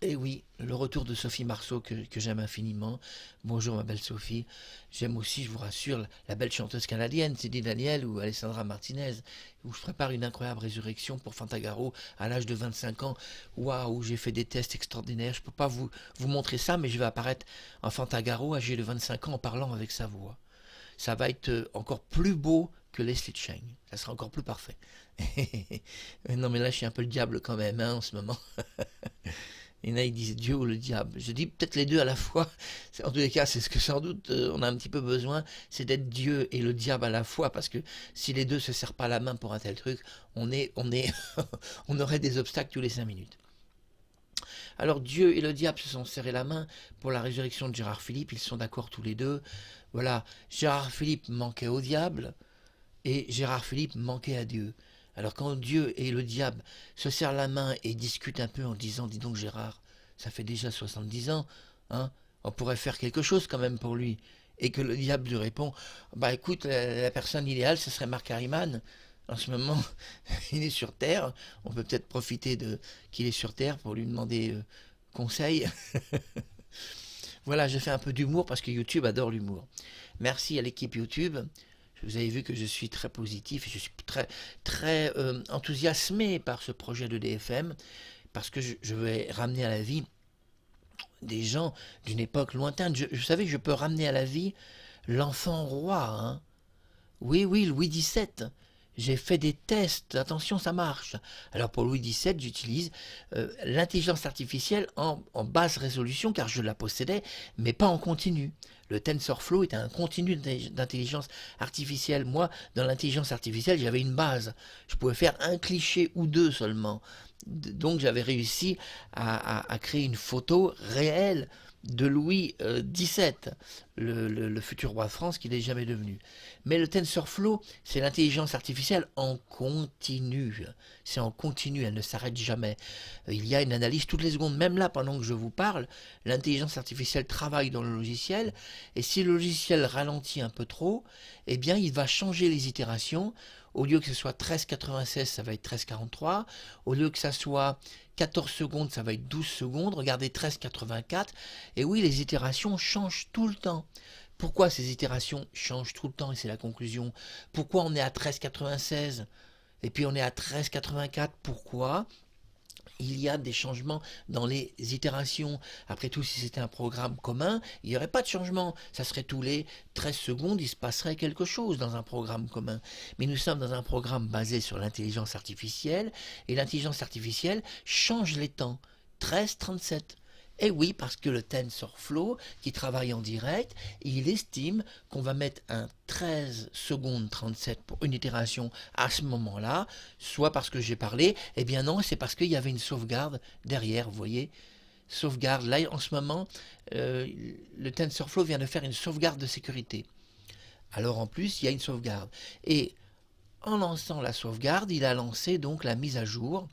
Et oui, le retour de Sophie Marceau que j'aime infiniment. Bonjour ma belle Sophie. J'aime aussi, je vous rassure, la belle chanteuse canadienne, Sidi Daniel ou Alessandra Martinez, où je prépare une incroyable résurrection pour Fantagaro à l'âge de 25 ans. Waouh, j'ai fait des tests extraordinaires. Je ne peux pas vous montrer ça, mais je vais apparaître en Fantagaro âgé de 25 ans en parlant avec sa voix. Ça va être encore plus beau que Leslie Cheng. Ça sera encore plus parfait. Non mais là je suis un peu le diable quand même hein, en ce moment. Et là, ils disent Dieu ou le diable. Je dis peut-être les deux à la fois. En tous les cas, c'est ce que sans doute on a un petit peu besoin, c'est d'être Dieu et le diable à la fois, parce que si les deux se serrent pas la main pour un tel truc, on aurait des obstacles tous les 5 minutes. Alors Dieu et le diable se sont serrés la main pour la résurrection de Gérard Philippe. Ils sont d'accord tous les deux. Voilà, Gérard Philippe manquait au diable et Gérard Philippe manquait à Dieu. Alors quand Dieu et le diable se serrent la main et discutent un peu en disant « Dis donc Gérard, ça fait déjà 70 ans, hein, on pourrait faire quelque chose quand même pour lui. » Et que le diable lui répond « Bah écoute, la personne idéale, ce serait Mark Harriman. En ce moment, il est sur Terre. On peut peut-être profiter de qu'il est sur Terre pour lui demander conseil. » Voilà, je fais un peu d'humour parce que YouTube adore l'humour. Merci à l'équipe YouTube. Vous avez vu que je suis très positif et je suis très, très enthousiasmé par ce projet de DFM parce que je vais ramener à la vie des gens d'une époque lointaine. Vous savez, je peux ramener à la vie l'enfant roi. Hein. Oui, Louis XVII. j'ai fait des tests, attention, ça marche. Alors pour Louis XVII, j'utilise l'intelligence artificielle en basse résolution car je la possédais, mais pas en continu. Le TensorFlow est un continu d'intelligence artificielle. Moi, dans l'intelligence artificielle, j'avais une base. Je pouvais faire un cliché ou deux seulement. Donc j'avais réussi à créer une photo réelle de Louis XVII, le futur roi de France qu'il n'est jamais devenu. Mais le TensorFlow, c'est l'intelligence artificielle en continu. C'est en continu, elle ne s'arrête jamais. Il y a une analyse toutes les secondes. Même là, pendant que je vous parle, l'intelligence artificielle travaille dans le logiciel. Et si le logiciel ralentit un peu trop, eh bien, il va changer les itérations. Au lieu que ce soit 13,96, ça va être 13,43. Au lieu que ça soit 14 secondes, ça va être 12 secondes. Regardez 13,84. Et oui, les itérations changent tout le temps. Pourquoi ces itérations changent tout le temps? Et c'est la conclusion. Pourquoi on est à 13,96 et puis on est à 13,84? Pourquoi? Il y a des changements dans les itérations. Après tout, si c'était un programme commun, il n'y aurait pas de changement. Ça serait tous les 13 secondes, il se passerait quelque chose dans un programme commun. Mais nous sommes dans un programme basé sur l'intelligence artificielle, et l'intelligence artificielle change les temps. 13, 37. Et oui, parce que le TensorFlow, qui travaille en direct, il estime qu'on va mettre un 13 secondes 37 pour une itération à ce moment-là, soit parce que j'ai parlé, eh bien non, c'est parce qu'il y avait une sauvegarde derrière, vous voyez, sauvegarde. Là, en ce moment, le TensorFlow vient de faire une sauvegarde de sécurité. Alors en plus, il y a une sauvegarde. Et en lançant la sauvegarde, il a lancé donc la mise à jour.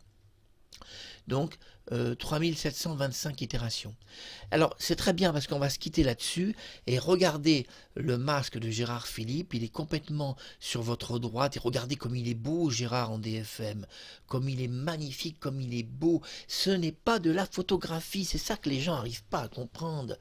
Donc 3725 itérations. Alors c'est très bien parce qu'on va se quitter là-dessus et regardez le masque de Gérard Philippe, il est complètement sur votre droite et regardez comme il est beau Gérard en DFM, comme il est magnifique, comme il est beau. Ce n'est pas de la photographie, c'est ça que les gens n'arrivent pas à comprendre.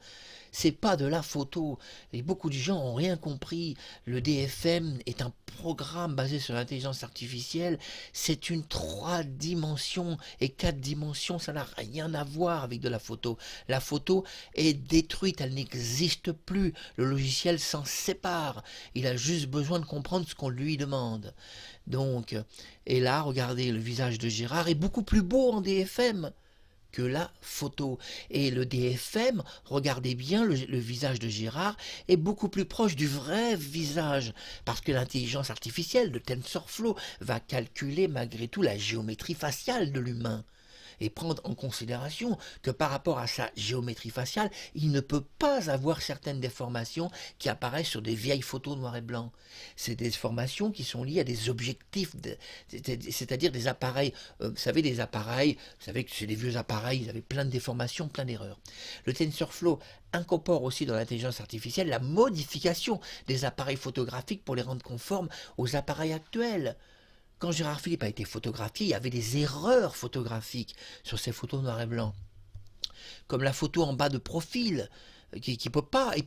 C'est pas de la photo. Et beaucoup de gens n'ont rien compris. Le DFM est un programme basé sur l'intelligence artificielle. C'est une 3 dimensions et 4 dimensions. Ça n'a rien à voir avec de la photo. La photo est détruite. Elle n'existe plus. Le logiciel s'en sépare. Il a juste besoin de comprendre ce qu'on lui demande. Donc, et là, regardez, le visage de Gérard est beaucoup plus beau en DFM que la photo. Et le DFM, regardez bien, le visage de Gérard est beaucoup plus proche du vrai visage, parce que l'intelligence artificielle de TensorFlow va calculer malgré tout la géométrie faciale de l'humain et prendre en considération que par rapport à sa géométrie faciale, il ne peut pas avoir certaines déformations qui apparaissent sur des vieilles photos noir et blanc. C'est des déformations qui sont liées à des objectifs, c'est-à-dire des appareils, vous savez, des appareils, vous savez que c'est des vieux appareils, ils avaient plein de déformations, plein d'erreurs. Le TensorFlow incorpore aussi dans l'intelligence artificielle la modification des appareils photographiques pour les rendre conformes aux appareils actuels. Quand Gérard Philippe a été photographié, il y avait des erreurs photographiques sur ces photos noir et blanc. Comme la photo en bas de profil, il ne peut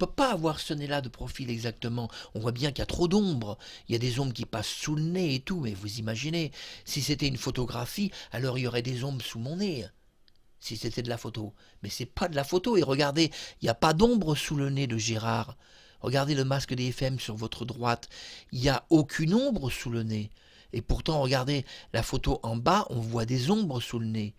pas avoir ce nez-là de profil exactement. On voit bien qu'il y a trop d'ombre. Il y a des ombres qui passent sous le nez et tout, mais vous imaginez, si c'était une photographie, alors il y aurait des ombres sous mon nez. Si c'était de la photo. Mais c'est pas de la photo. Et regardez, il n'y a pas d'ombre sous le nez de Gérard. Regardez le masque DFM sur votre droite. Il n'y a aucune ombre sous le nez. Et pourtant, regardez la photo en bas, on voit des ombres sous le nez.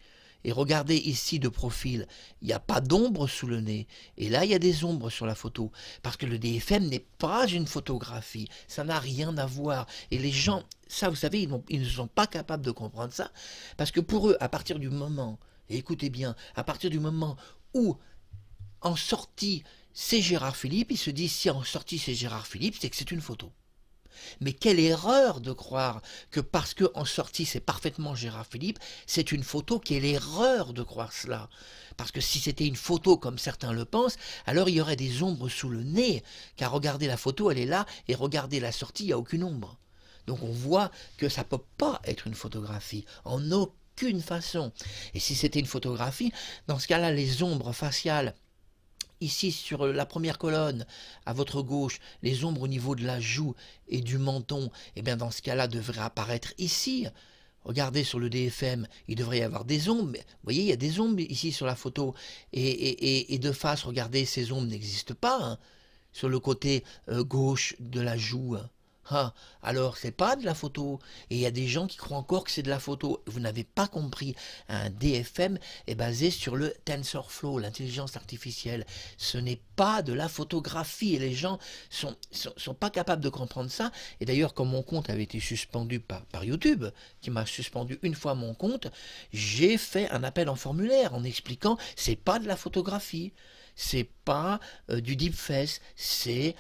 Et regardez ici de profil, il n'y a pas d'ombre sous le nez. Et là, il y a des ombres sur la photo. Parce que le DFM n'est pas une photographie. Ça n'a rien à voir. Et les gens, ça vous savez, ils ne sont pas capables de comprendre ça. Parce que pour eux, à partir du moment, et écoutez bien, à partir du moment où, en sortie, c'est Gérard Philippe, ils se disent, si en sortie c'est Gérard Philippe, c'est que c'est une photo. Mais quelle erreur de croire que parce qu'en sortie c'est parfaitement Gérard Philippe, c'est une photo. Quelle erreur de croire cela. Parce que si c'était une photo comme certains le pensent, alors il y aurait des ombres sous le nez. Car regardez la photo, elle est là, et regardez la sortie, il n'y a aucune ombre. Donc on voit que ça ne peut pas être une photographie, en aucune façon. Et si c'était une photographie, dans ce cas-là, les ombres faciales, ici sur la première colonne, à votre gauche, les ombres au niveau de la joue et du menton, eh bien dans ce cas-là, devraient apparaître ici. Regardez sur le DFM, il devrait y avoir des ombres. Vous voyez, il y a des ombres ici sur la photo. Et de face, regardez, ces ombres n'existent pas. Hein, sur le côté gauche de la joue. Ah, alors c'est pas de la photo. Et il y a des gens qui croient encore que c'est de la photo. Vous n'avez pas compris. Un DFM est basé sur le TensorFlow, l'intelligence artificielle. Ce n'est pas de la photographie. Et les gens sont pas capables de comprendre ça. Et d'ailleurs, quand mon compte avait été suspendu par YouTube, qui m'a suspendu une fois mon compte, j'ai fait un appel en formulaire en expliquant c'est pas de la photographie. C'est pas du deepfake, c'est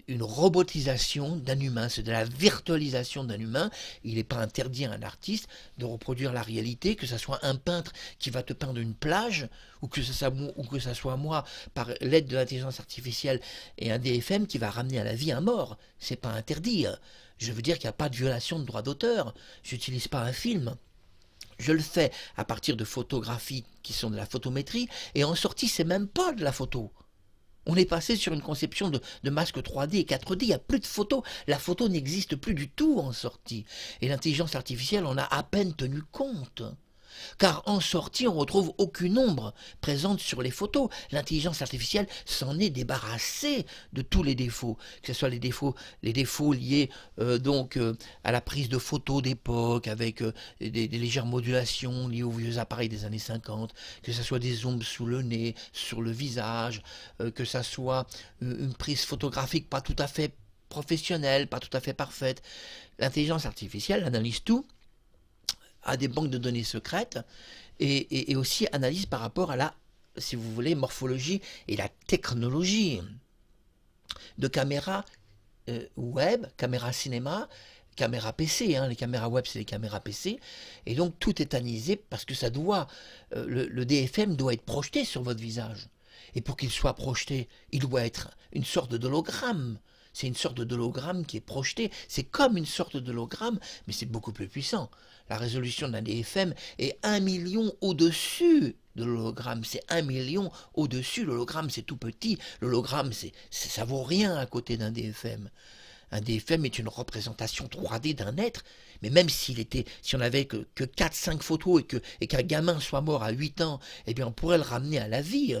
une robotisation d'un humain, c'est de la virtualisation d'un humain. Il n'est pas interdit à un artiste de reproduire la réalité, que ce soit un peintre qui va te peindre une plage, ou que ça soit moi, par l'aide de l'intelligence artificielle et un DFM qui va ramener à la vie un mort. C'est pas interdit. Je veux dire qu'il n'y a pas de violation de droit d'auteur. J'utilise pas un film. Je le fais à partir de photographies qui sont de la photométrie, et en sortie, c'est même pas de la photo. On est passé sur une conception de masque 3D et 4D, il n'y a plus de photos. La photo n'existe plus du tout en sortie. Et l'intelligence artificielle en a à peine tenu compte. Car en sortie, on ne retrouve aucune ombre présente sur les photos. L'intelligence artificielle s'en est débarrassée de tous les défauts, que ce soit les défauts liés à la prise de photos d'époque, avec des légères modulations liées aux vieux appareils des années 50, que ce soit des ombres sous le nez, sur le visage, que ce soit une prise photographique pas tout à fait professionnelle, pas tout à fait parfaite. L'intelligence artificielle analyse tout, à des banques de données secrètes, et aussi analyse par rapport à la, si vous voulez, morphologie et la technologie de caméras web, caméras cinéma, caméras PC, les caméras web c'est les caméras PC, et donc tout est analysé parce que ça doit, le DFM doit être projeté sur votre visage, et pour qu'il soit projeté, il doit être une sorte d'hologramme. C'est une sorte d'hologramme qui est projeté. C'est comme une sorte d'hologramme, mais c'est beaucoup plus puissant. La résolution d'un DFM est 1 million au-dessus de l'hologramme. C'est 1 million au-dessus. L'hologramme, c'est tout petit. L'hologramme, ça vaut rien à côté d'un DFM. Un DFM est une représentation 3D d'un être, mais même si on n'avait que 4-5 photos et qu'un gamin soit mort à 8 ans, eh bien on pourrait le ramener à la vie.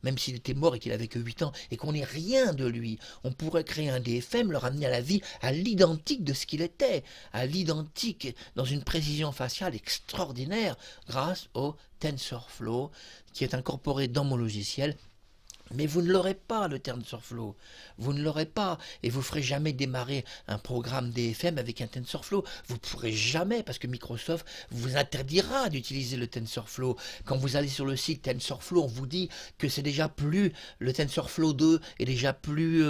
Même s'il était mort et qu'il avait que 8 ans, et qu'on n'ait rien de lui, on pourrait créer un DFM, le ramener à la vie, à l'identique de ce qu'il était, à l'identique, dans une précision faciale extraordinaire, grâce au TensorFlow, qui est incorporé dans mon logiciel. Mais vous ne l'aurez pas, le TensorFlow. Vous ne l'aurez pas. Et vous ne ferez jamais démarrer un programme DFM avec un TensorFlow. Vous ne pourrez jamais, parce que Microsoft vous interdira d'utiliser le TensorFlow. Quand vous allez sur le site TensorFlow, on vous dit que c'est déjà plus, le TensorFlow 2 est déjà plus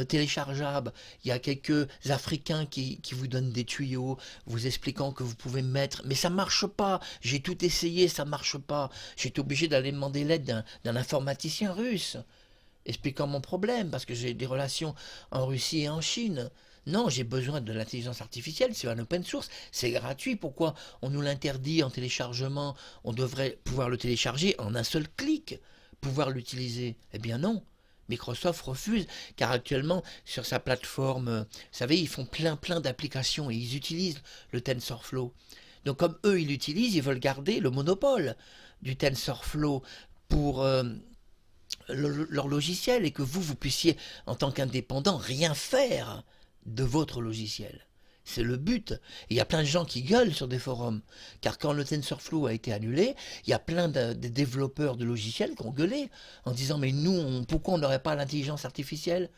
téléchargeable. Il y a quelques Africains qui vous donnent des tuyaux, vous expliquant que vous pouvez mettre... Mais ça ne marche pas. J'ai tout essayé, ça ne marche pas. J'étais obligé d'aller demander l'aide d'un informaticien russe, expliquant mon problème, parce que j'ai des relations en Russie et en Chine. Non, j'ai besoin de l'intelligence artificielle, c'est un open source, c'est gratuit. Pourquoi on nous l'interdit en téléchargement? On devrait pouvoir le télécharger en un seul clic, pouvoir l'utiliser. Eh bien non, Microsoft refuse, car actuellement, sur sa plateforme, vous savez, ils font plein d'applications et ils utilisent le TensorFlow. Donc comme eux, ils l'utilisent, ils veulent garder le monopole du TensorFlow pour... leur logiciel, et que vous puissiez, en tant qu'indépendant, rien faire de votre logiciel. C'est le but. Et il y a plein de gens qui gueulent sur des forums, car quand le TensorFlow a été annulé, il y a plein de développeurs de logiciels qui ont gueulé en disant mais nous, pourquoi on n'aurait pas l'intelligence artificielle?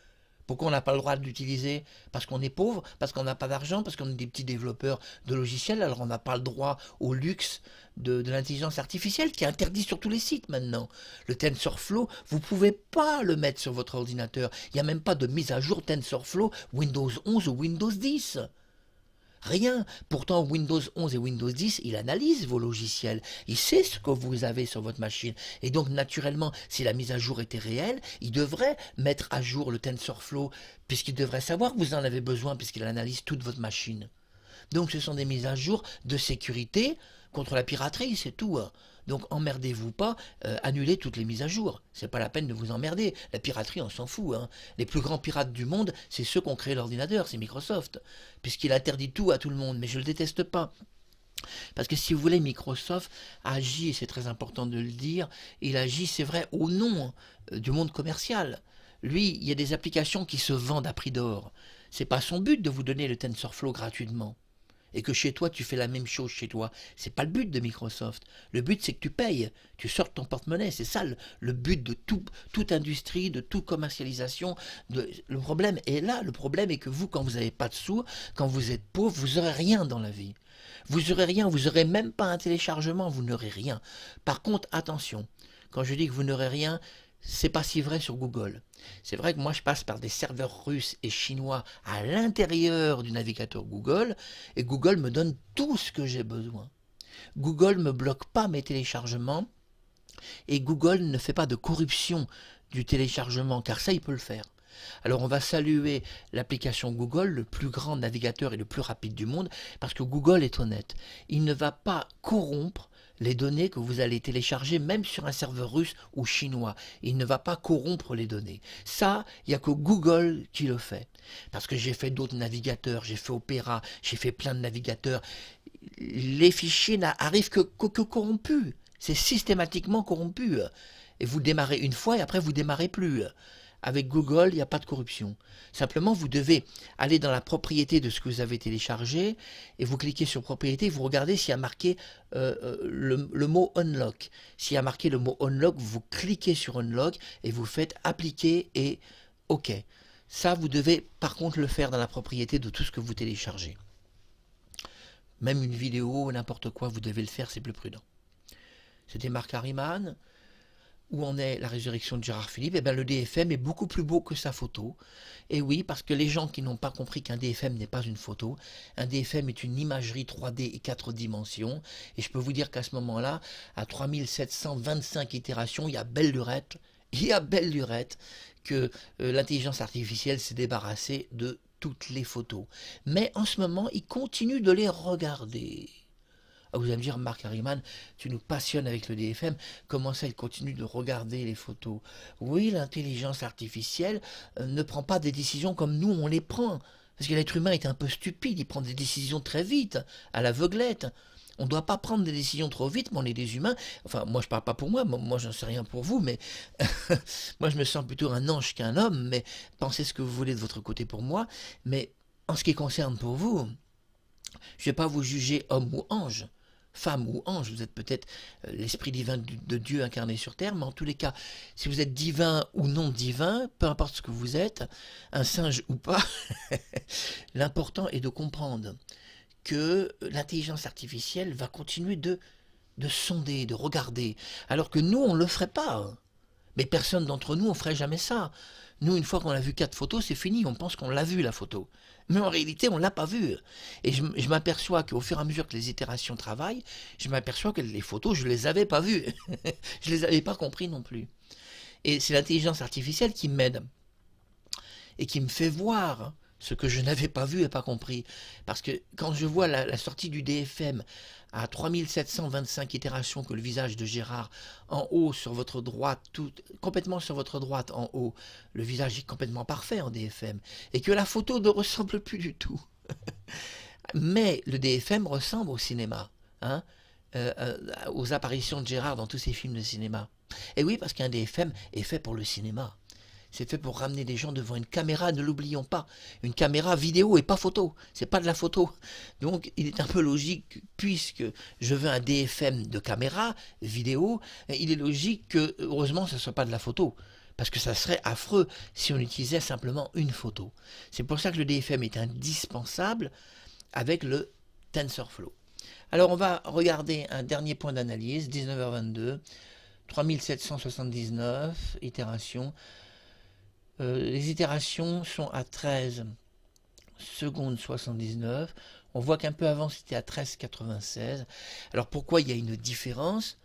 Pourquoi on n'a pas le droit de l'utiliser? Parce qu'on est pauvre, parce qu'on n'a pas d'argent, parce qu'on est des petits développeurs de logiciels, alors on n'a pas le droit au luxe de l'intelligence artificielle qui est interdit sur tous les sites maintenant. Le TensorFlow, vous ne pouvez pas le mettre sur votre ordinateur. Il n'y a même pas de mise à jour TensorFlow Windows 11 ou Windows 10. Rien. Pourtant, Windows 11 et Windows 10, il analyse vos logiciels. Il sait ce que vous avez sur votre machine. Et donc, naturellement, si la mise à jour était réelle, il devrait mettre à jour le TensorFlow, puisqu'il devrait savoir que vous en avez besoin, puisqu'il analyse toute votre machine. Donc, ce sont des mises à jour de sécurité contre la piraterie, c'est tout. Donc, emmerdez-vous pas, annulez toutes les mises à jour. C'est pas la peine de vous emmerder. La piraterie, on s'en fout. Les plus grands pirates du monde, c'est ceux qui ont créé l'ordinateur, c'est Microsoft, puisqu'il interdit tout à tout le monde. Mais je le déteste pas. Parce que si vous voulez, Microsoft agit, et c'est très important de le dire, il agit, c'est vrai, au nom du monde commercial. Lui, il y a des applications qui se vendent à prix d'or. C'est pas son but de vous donner le TensorFlow gratuitement. Et que chez toi, tu fais la même chose chez toi. C'est pas le but de Microsoft. Le but, c'est que tu payes. Tu sortes ton porte-monnaie. C'est ça le but de toute industrie, de toute commercialisation. Le problème est là. Le problème est que vous, quand vous n'avez pas de sous, quand vous êtes pauvre, vous n'aurez rien dans la vie. Vous n'aurez rien. Vous n'aurez même pas un téléchargement. Vous n'aurez rien. Par contre, attention. Quand je dis que vous n'aurez rien, c'est pas si vrai sur Google. C'est vrai que moi je passe par des serveurs russes et chinois à l'intérieur du navigateur Google et Google me donne tout ce que j'ai besoin. Google ne me bloque pas mes téléchargements et Google ne fait pas de corruption du téléchargement car ça il peut le faire. Alors on va saluer l'application Google, le plus grand navigateur et le plus rapide du monde, parce que Google est honnête. Il ne va pas corrompre les données que vous allez télécharger, même sur un serveur russe ou chinois. Il ne va pas corrompre les données. Ça, il n'y a que Google qui le fait. Parce que j'ai fait d'autres navigateurs, j'ai fait Opera, j'ai fait plein de navigateurs. Les fichiers n'arrivent que corrompus. C'est systématiquement corrompu. Et vous démarrez une fois et après vous démarrez plus. Avec Google, il n'y a pas de corruption. Simplement, vous devez aller dans la propriété de ce que vous avez téléchargé et vous cliquez sur propriété, vous regardez s'il y a marqué le mot unlock. S'il y a marqué le mot unlock, vous cliquez sur unlock et vous faites appliquer et OK. Ça, vous devez par contre le faire dans la propriété de tout ce que vous téléchargez. Même une vidéo, n'importe quoi, vous devez le faire, c'est plus prudent. C'était Marc Harriman. Où en est la résurrection de Gérard Philippe? Eh bien, le DFM est beaucoup plus beau que sa photo. Et oui, parce que les gens qui n'ont pas compris qu'un DFM n'est pas une photo, un DFM est une imagerie 3D et 4 dimensions. Et je peux vous dire qu'à ce moment-là, à 3725 itérations, il y a belle lurette que l'intelligence artificielle s'est débarrassée de toutes les photos. Mais en ce moment, il continue de les regarder. Ah, vous allez me dire, Marc Harriman, tu nous passionnes avec le DFM, comment ça il continue de regarder les photos? Oui, l'intelligence artificielle ne prend pas des décisions comme nous on les prend, parce que l'être humain est un peu stupide, il prend des décisions très vite, à l'aveuglette. On ne doit pas prendre des décisions trop vite, mais on est des humains. Enfin, moi je parle pas pour moi, moi j'en sais rien pour vous, mais moi je me sens plutôt un ange qu'un homme, mais pensez ce que vous voulez de votre côté pour moi, mais en ce qui concerne pour vous, je ne vais pas vous juger homme ou ange, femme ou ange, vous êtes peut-être l'esprit divin de Dieu incarné sur terre, mais en tous les cas, si vous êtes divin ou non divin, peu importe ce que vous êtes, un singe ou pas, l'important est de comprendre que l'intelligence artificielle va continuer de sonder, de regarder, alors que nous, on ne le ferait pas. Mais personne d'entre nous, on ferait jamais ça. Nous, une fois qu'on a vu 4 photos, c'est fini, on pense qu'on l'a vu la photo. Mais en réalité, on ne l'a pas vue. Et je m'aperçois qu'au fur et à mesure que les itérations travaillent, je m'aperçois que les photos, je ne les avais pas vues. Je ne les avais pas compris non plus. Et c'est l'intelligence artificielle qui m'aide et qui me fait voir ce que je n'avais pas vu et pas compris. Parce que quand je vois la sortie du DFM à 3725 itérations, que le visage de Gérard en haut sur votre droite, complètement sur votre droite en haut, le visage est complètement parfait en DFM, et que la photo ne ressemble plus du tout. Mais le DFM ressemble au cinéma, hein, aux apparitions de Gérard dans tous ses films de cinéma. Et oui, parce qu'un DFM est fait pour le cinéma. C'est fait pour ramener des gens devant une caméra, ne l'oublions pas. Une caméra vidéo et pas photo. C'est pas de la photo. Donc il est un peu logique, puisque je veux un DFM de caméra, vidéo, il est logique que, heureusement, ce ne soit pas de la photo. Parce que ça serait affreux si on utilisait simplement une photo. C'est pour ça que le DFM est indispensable avec le TensorFlow. Alors on va regarder un dernier point d'analyse, 19h22, 3779 itérations. Les itérations sont à 13 secondes 79. On voit qu'un peu avant c'était à 13,96. Alors pourquoi il y a une différence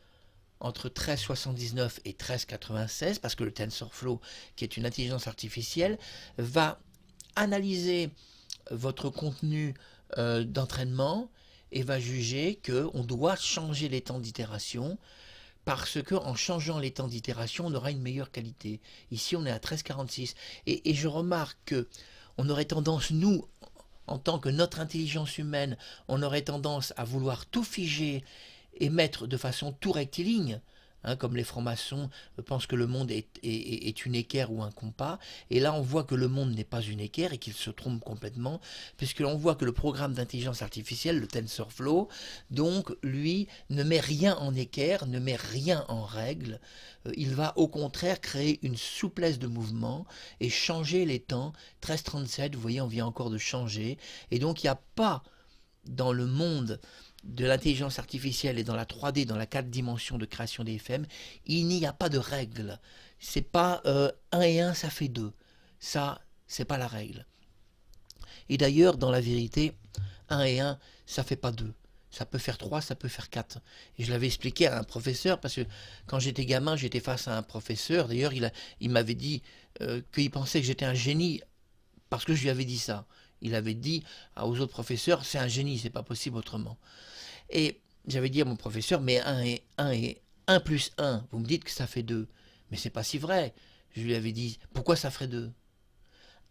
entre 13,79 et 13,96? Parce que le TensorFlow, qui est une intelligence artificielle, va analyser votre contenu d'entraînement et va juger qu'on doit changer les temps d'itération, parce qu'en changeant les temps d'itération, on aura une meilleure qualité. Ici, on est à 13,46. Et je remarque qu'on aurait tendance, nous, en tant que notre intelligence humaine, on aurait tendance à vouloir tout figer et mettre de façon tout rectiligne, hein, comme les francs-maçons pensent que le monde est une équerre ou un compas. Et là, on voit que le monde n'est pas une équerre et qu'il se trompe complètement, puisque l'on voit que le programme d'intelligence artificielle, le TensorFlow, donc, lui, ne met rien en équerre, ne met rien en règle. Il va au contraire créer une souplesse de mouvement et changer les temps. 1337, vous voyez, on vient encore de changer. Et donc, il n'y a pas dans le monde de l'intelligence artificielle et dans la 3D, dans la 4 dimensions de création des FM, il n'y a pas de règle. C'est pas 1 et 1, ça fait 2. Ça, c'est pas la règle. Et d'ailleurs, dans la vérité, 1 et 1, ça fait pas 2. Ça peut faire 3, ça peut faire 4. Et je l'avais expliqué à un professeur, parce que quand j'étais gamin, j'étais face à un professeur. D'ailleurs, il m'avait dit qu'il pensait que j'étais un génie, parce que je lui avais dit ça. Il avait dit aux autres professeurs, c'est un génie, c'est pas possible autrement. Et j'avais dit à mon professeur, mais 1 plus 1, vous me dites que ça fait 2. Mais c'est pas si vrai. Je lui avais dit, pourquoi ça ferait 2?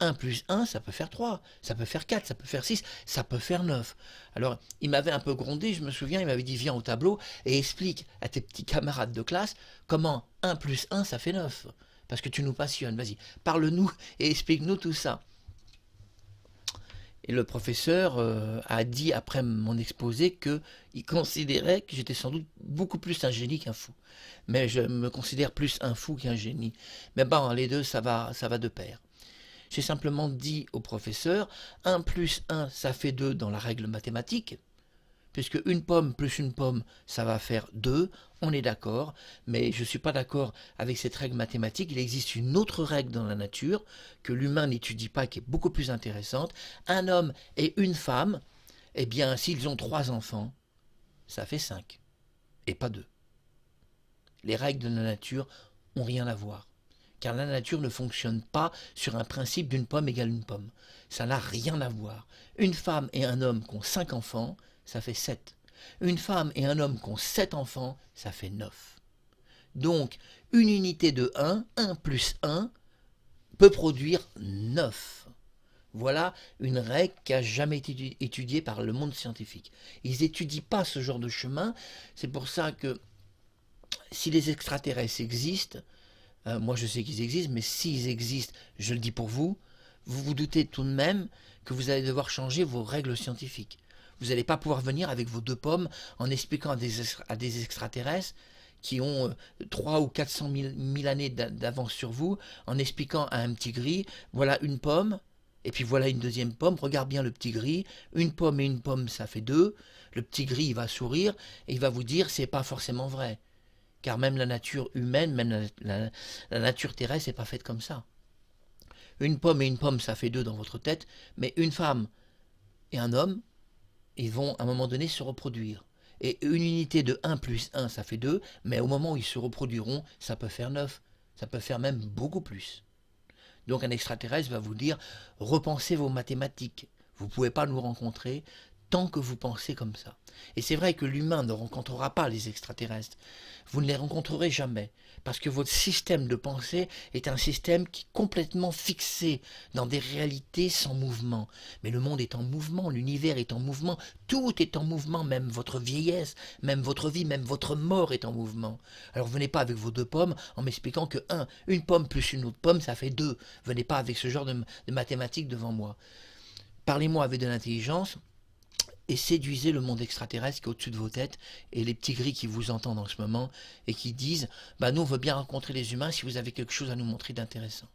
1 plus 1, ça peut faire 3, ça peut faire 4, ça peut faire 6, ça peut faire 9. Alors, il m'avait un peu grondé, je me souviens, il m'avait dit, viens au tableau et explique à tes petits camarades de classe comment 1 plus 1, ça fait 9. Parce que tu nous passionnes, vas-y, parle-nous et explique-nous tout ça. Et le professeur a dit après mon exposé qu'il considérait que j'étais sans doute beaucoup plus un génie qu'un fou. Mais je me considère plus un fou qu'un génie. Mais bon, les deux, ça va de pair. J'ai simplement dit au professeur, 1 plus 1, ça fait 2 dans la règle mathématique, puisque une pomme plus une pomme, ça va faire 2, on est d'accord, mais je ne suis pas d'accord avec cette règle mathématique. Il existe une autre règle dans la nature, que l'humain n'étudie pas, qui est beaucoup plus intéressante. Un homme et une femme, eh bien, s'ils ont 3 enfants, ça fait 5, et pas 2. Les règles de la nature n'ont rien à voir. Car la nature ne fonctionne pas sur un principe d'une pomme égale une pomme. Ça n'a rien à voir. Une femme et un homme qui ont 5 enfants, ça fait 7. Une femme et un homme qui ont 7 enfants, ça fait 9. Donc, une unité de 1 plus 1, peut produire 9. Voilà une règle qui n'a jamais été étudiée par le monde scientifique. Ils n'étudient pas ce genre de chemin. C'est pour ça que si les extraterrestres existent, moi je sais qu'ils existent, mais s'ils existent, je le dis pour vous, vous vous doutez tout de même que vous allez devoir changer vos règles scientifiques. Vous n'allez pas pouvoir venir avec vos 2 pommes en expliquant à des extraterrestres qui ont 3 ou 400 000 années d'avance sur vous, en expliquant à un petit gris, voilà une pomme, et puis voilà une deuxième pomme, regarde bien le petit gris, une pomme et une pomme ça fait 2, le petit gris il va sourire, et il va vous dire c'est pas forcément vrai. Car même la nature humaine, même la nature terrestre n'est pas faite comme ça. Une pomme et une pomme, ça fait 2 dans votre tête, mais une femme et un homme, ils vont à un moment donné se reproduire. Et une unité de 1 plus 1, ça fait 2, mais au moment où ils se reproduiront, ça peut faire 9, ça peut faire même beaucoup plus. Donc un extraterrestre va vous dire, repensez vos mathématiques, vous ne pouvez pas nous rencontrer tant que vous pensez comme ça. Et c'est vrai que l'humain ne rencontrera pas les extraterrestres. Vous ne les rencontrerez jamais. Parce que votre système de pensée est un système qui est complètement fixé dans des réalités sans mouvement. Mais le monde est en mouvement, l'univers est en mouvement, tout est en mouvement, même votre vieillesse, même votre vie, même votre mort est en mouvement. Alors venez pas avec vos 2 pommes en m'expliquant que une pomme plus une autre pomme, ça fait 2. Venez pas avec ce genre de mathématiques devant moi. Parlez-moi avec de l'intelligence, et séduisez le monde extraterrestre qui est au-dessus de vos têtes et les petits gris qui vous entendent en ce moment et qui disent « Bah nous on veut bien rencontrer les humains si vous avez quelque chose à nous montrer d'intéressant. »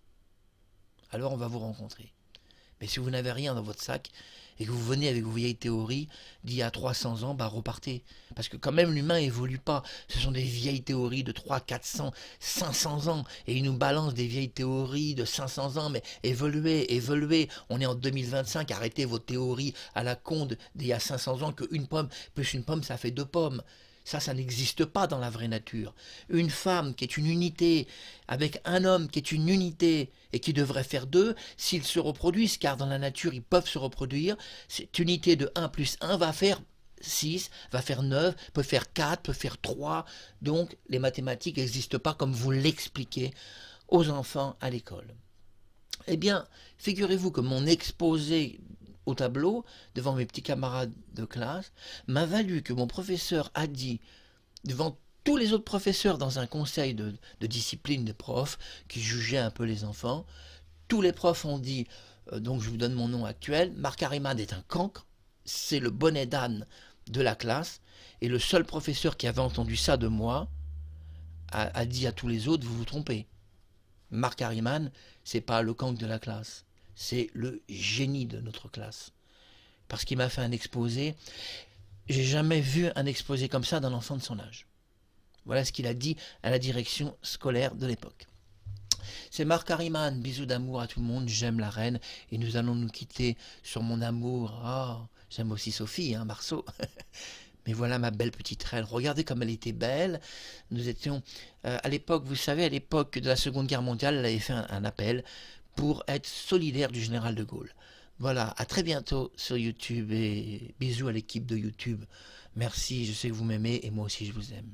Alors on va vous rencontrer. Mais si vous n'avez rien dans votre sac et que vous venez avec vos vieilles théories d'il y a 300 ans, bah repartez. Parce que quand même l'humain évolue pas. Ce sont des vieilles théories de 300, 400, 500 ans. Et ils nous balancent des vieilles théories de 500 ans. Mais évoluez, évoluez. On est en 2025. Arrêtez vos théories à la con d'il y a 500 ans qu'une pomme plus une pomme, ça fait 2 pommes. Ça n'existe pas dans la vraie nature. Une femme qui est une unité, avec un homme qui est une unité, et qui devrait faire 2, s'ils se reproduisent, car dans la nature ils peuvent se reproduire, cette unité de 1 plus 1 va faire 6, va faire 9, peut faire 4, peut faire 3. Donc les mathématiques n'existent pas comme vous l'expliquez aux enfants à l'école. Eh bien, figurez-vous que mon exposé au tableau, devant mes petits camarades de classe, m'a valu que mon professeur a dit, devant tous les autres professeurs dans un conseil de discipline des profs qui jugeaient un peu les enfants, tous les profs ont dit, donc je vous donne mon nom actuel, Marc Harriman est un cancre, c'est le bonnet d'âne de la classe, et le seul professeur qui avait entendu ça de moi a dit à tous les autres, vous vous trompez. Marc Harriman, c'est pas le cancre de la classe, c'est le génie de notre classe. Parce qu'il m'a fait un exposé, j'ai jamais vu un exposé comme ça d'un enfant de son âge. Voilà ce qu'il a dit à la direction scolaire de l'époque. C'est Marc Harriman, bisous d'amour à tout le monde, j'aime la reine, et nous allons nous quitter sur mon amour. Ah, j'aime aussi Sophie, Marceau. Mais voilà ma belle petite reine, regardez comme elle était belle. Nous étions, à l'époque, vous savez, à l'époque de la Seconde Guerre mondiale, elle avait fait un appel pour être solidaire du général de Gaulle. Voilà, à très bientôt sur YouTube et bisous à l'équipe de YouTube. Merci, je sais que vous m'aimez et moi aussi je vous aime.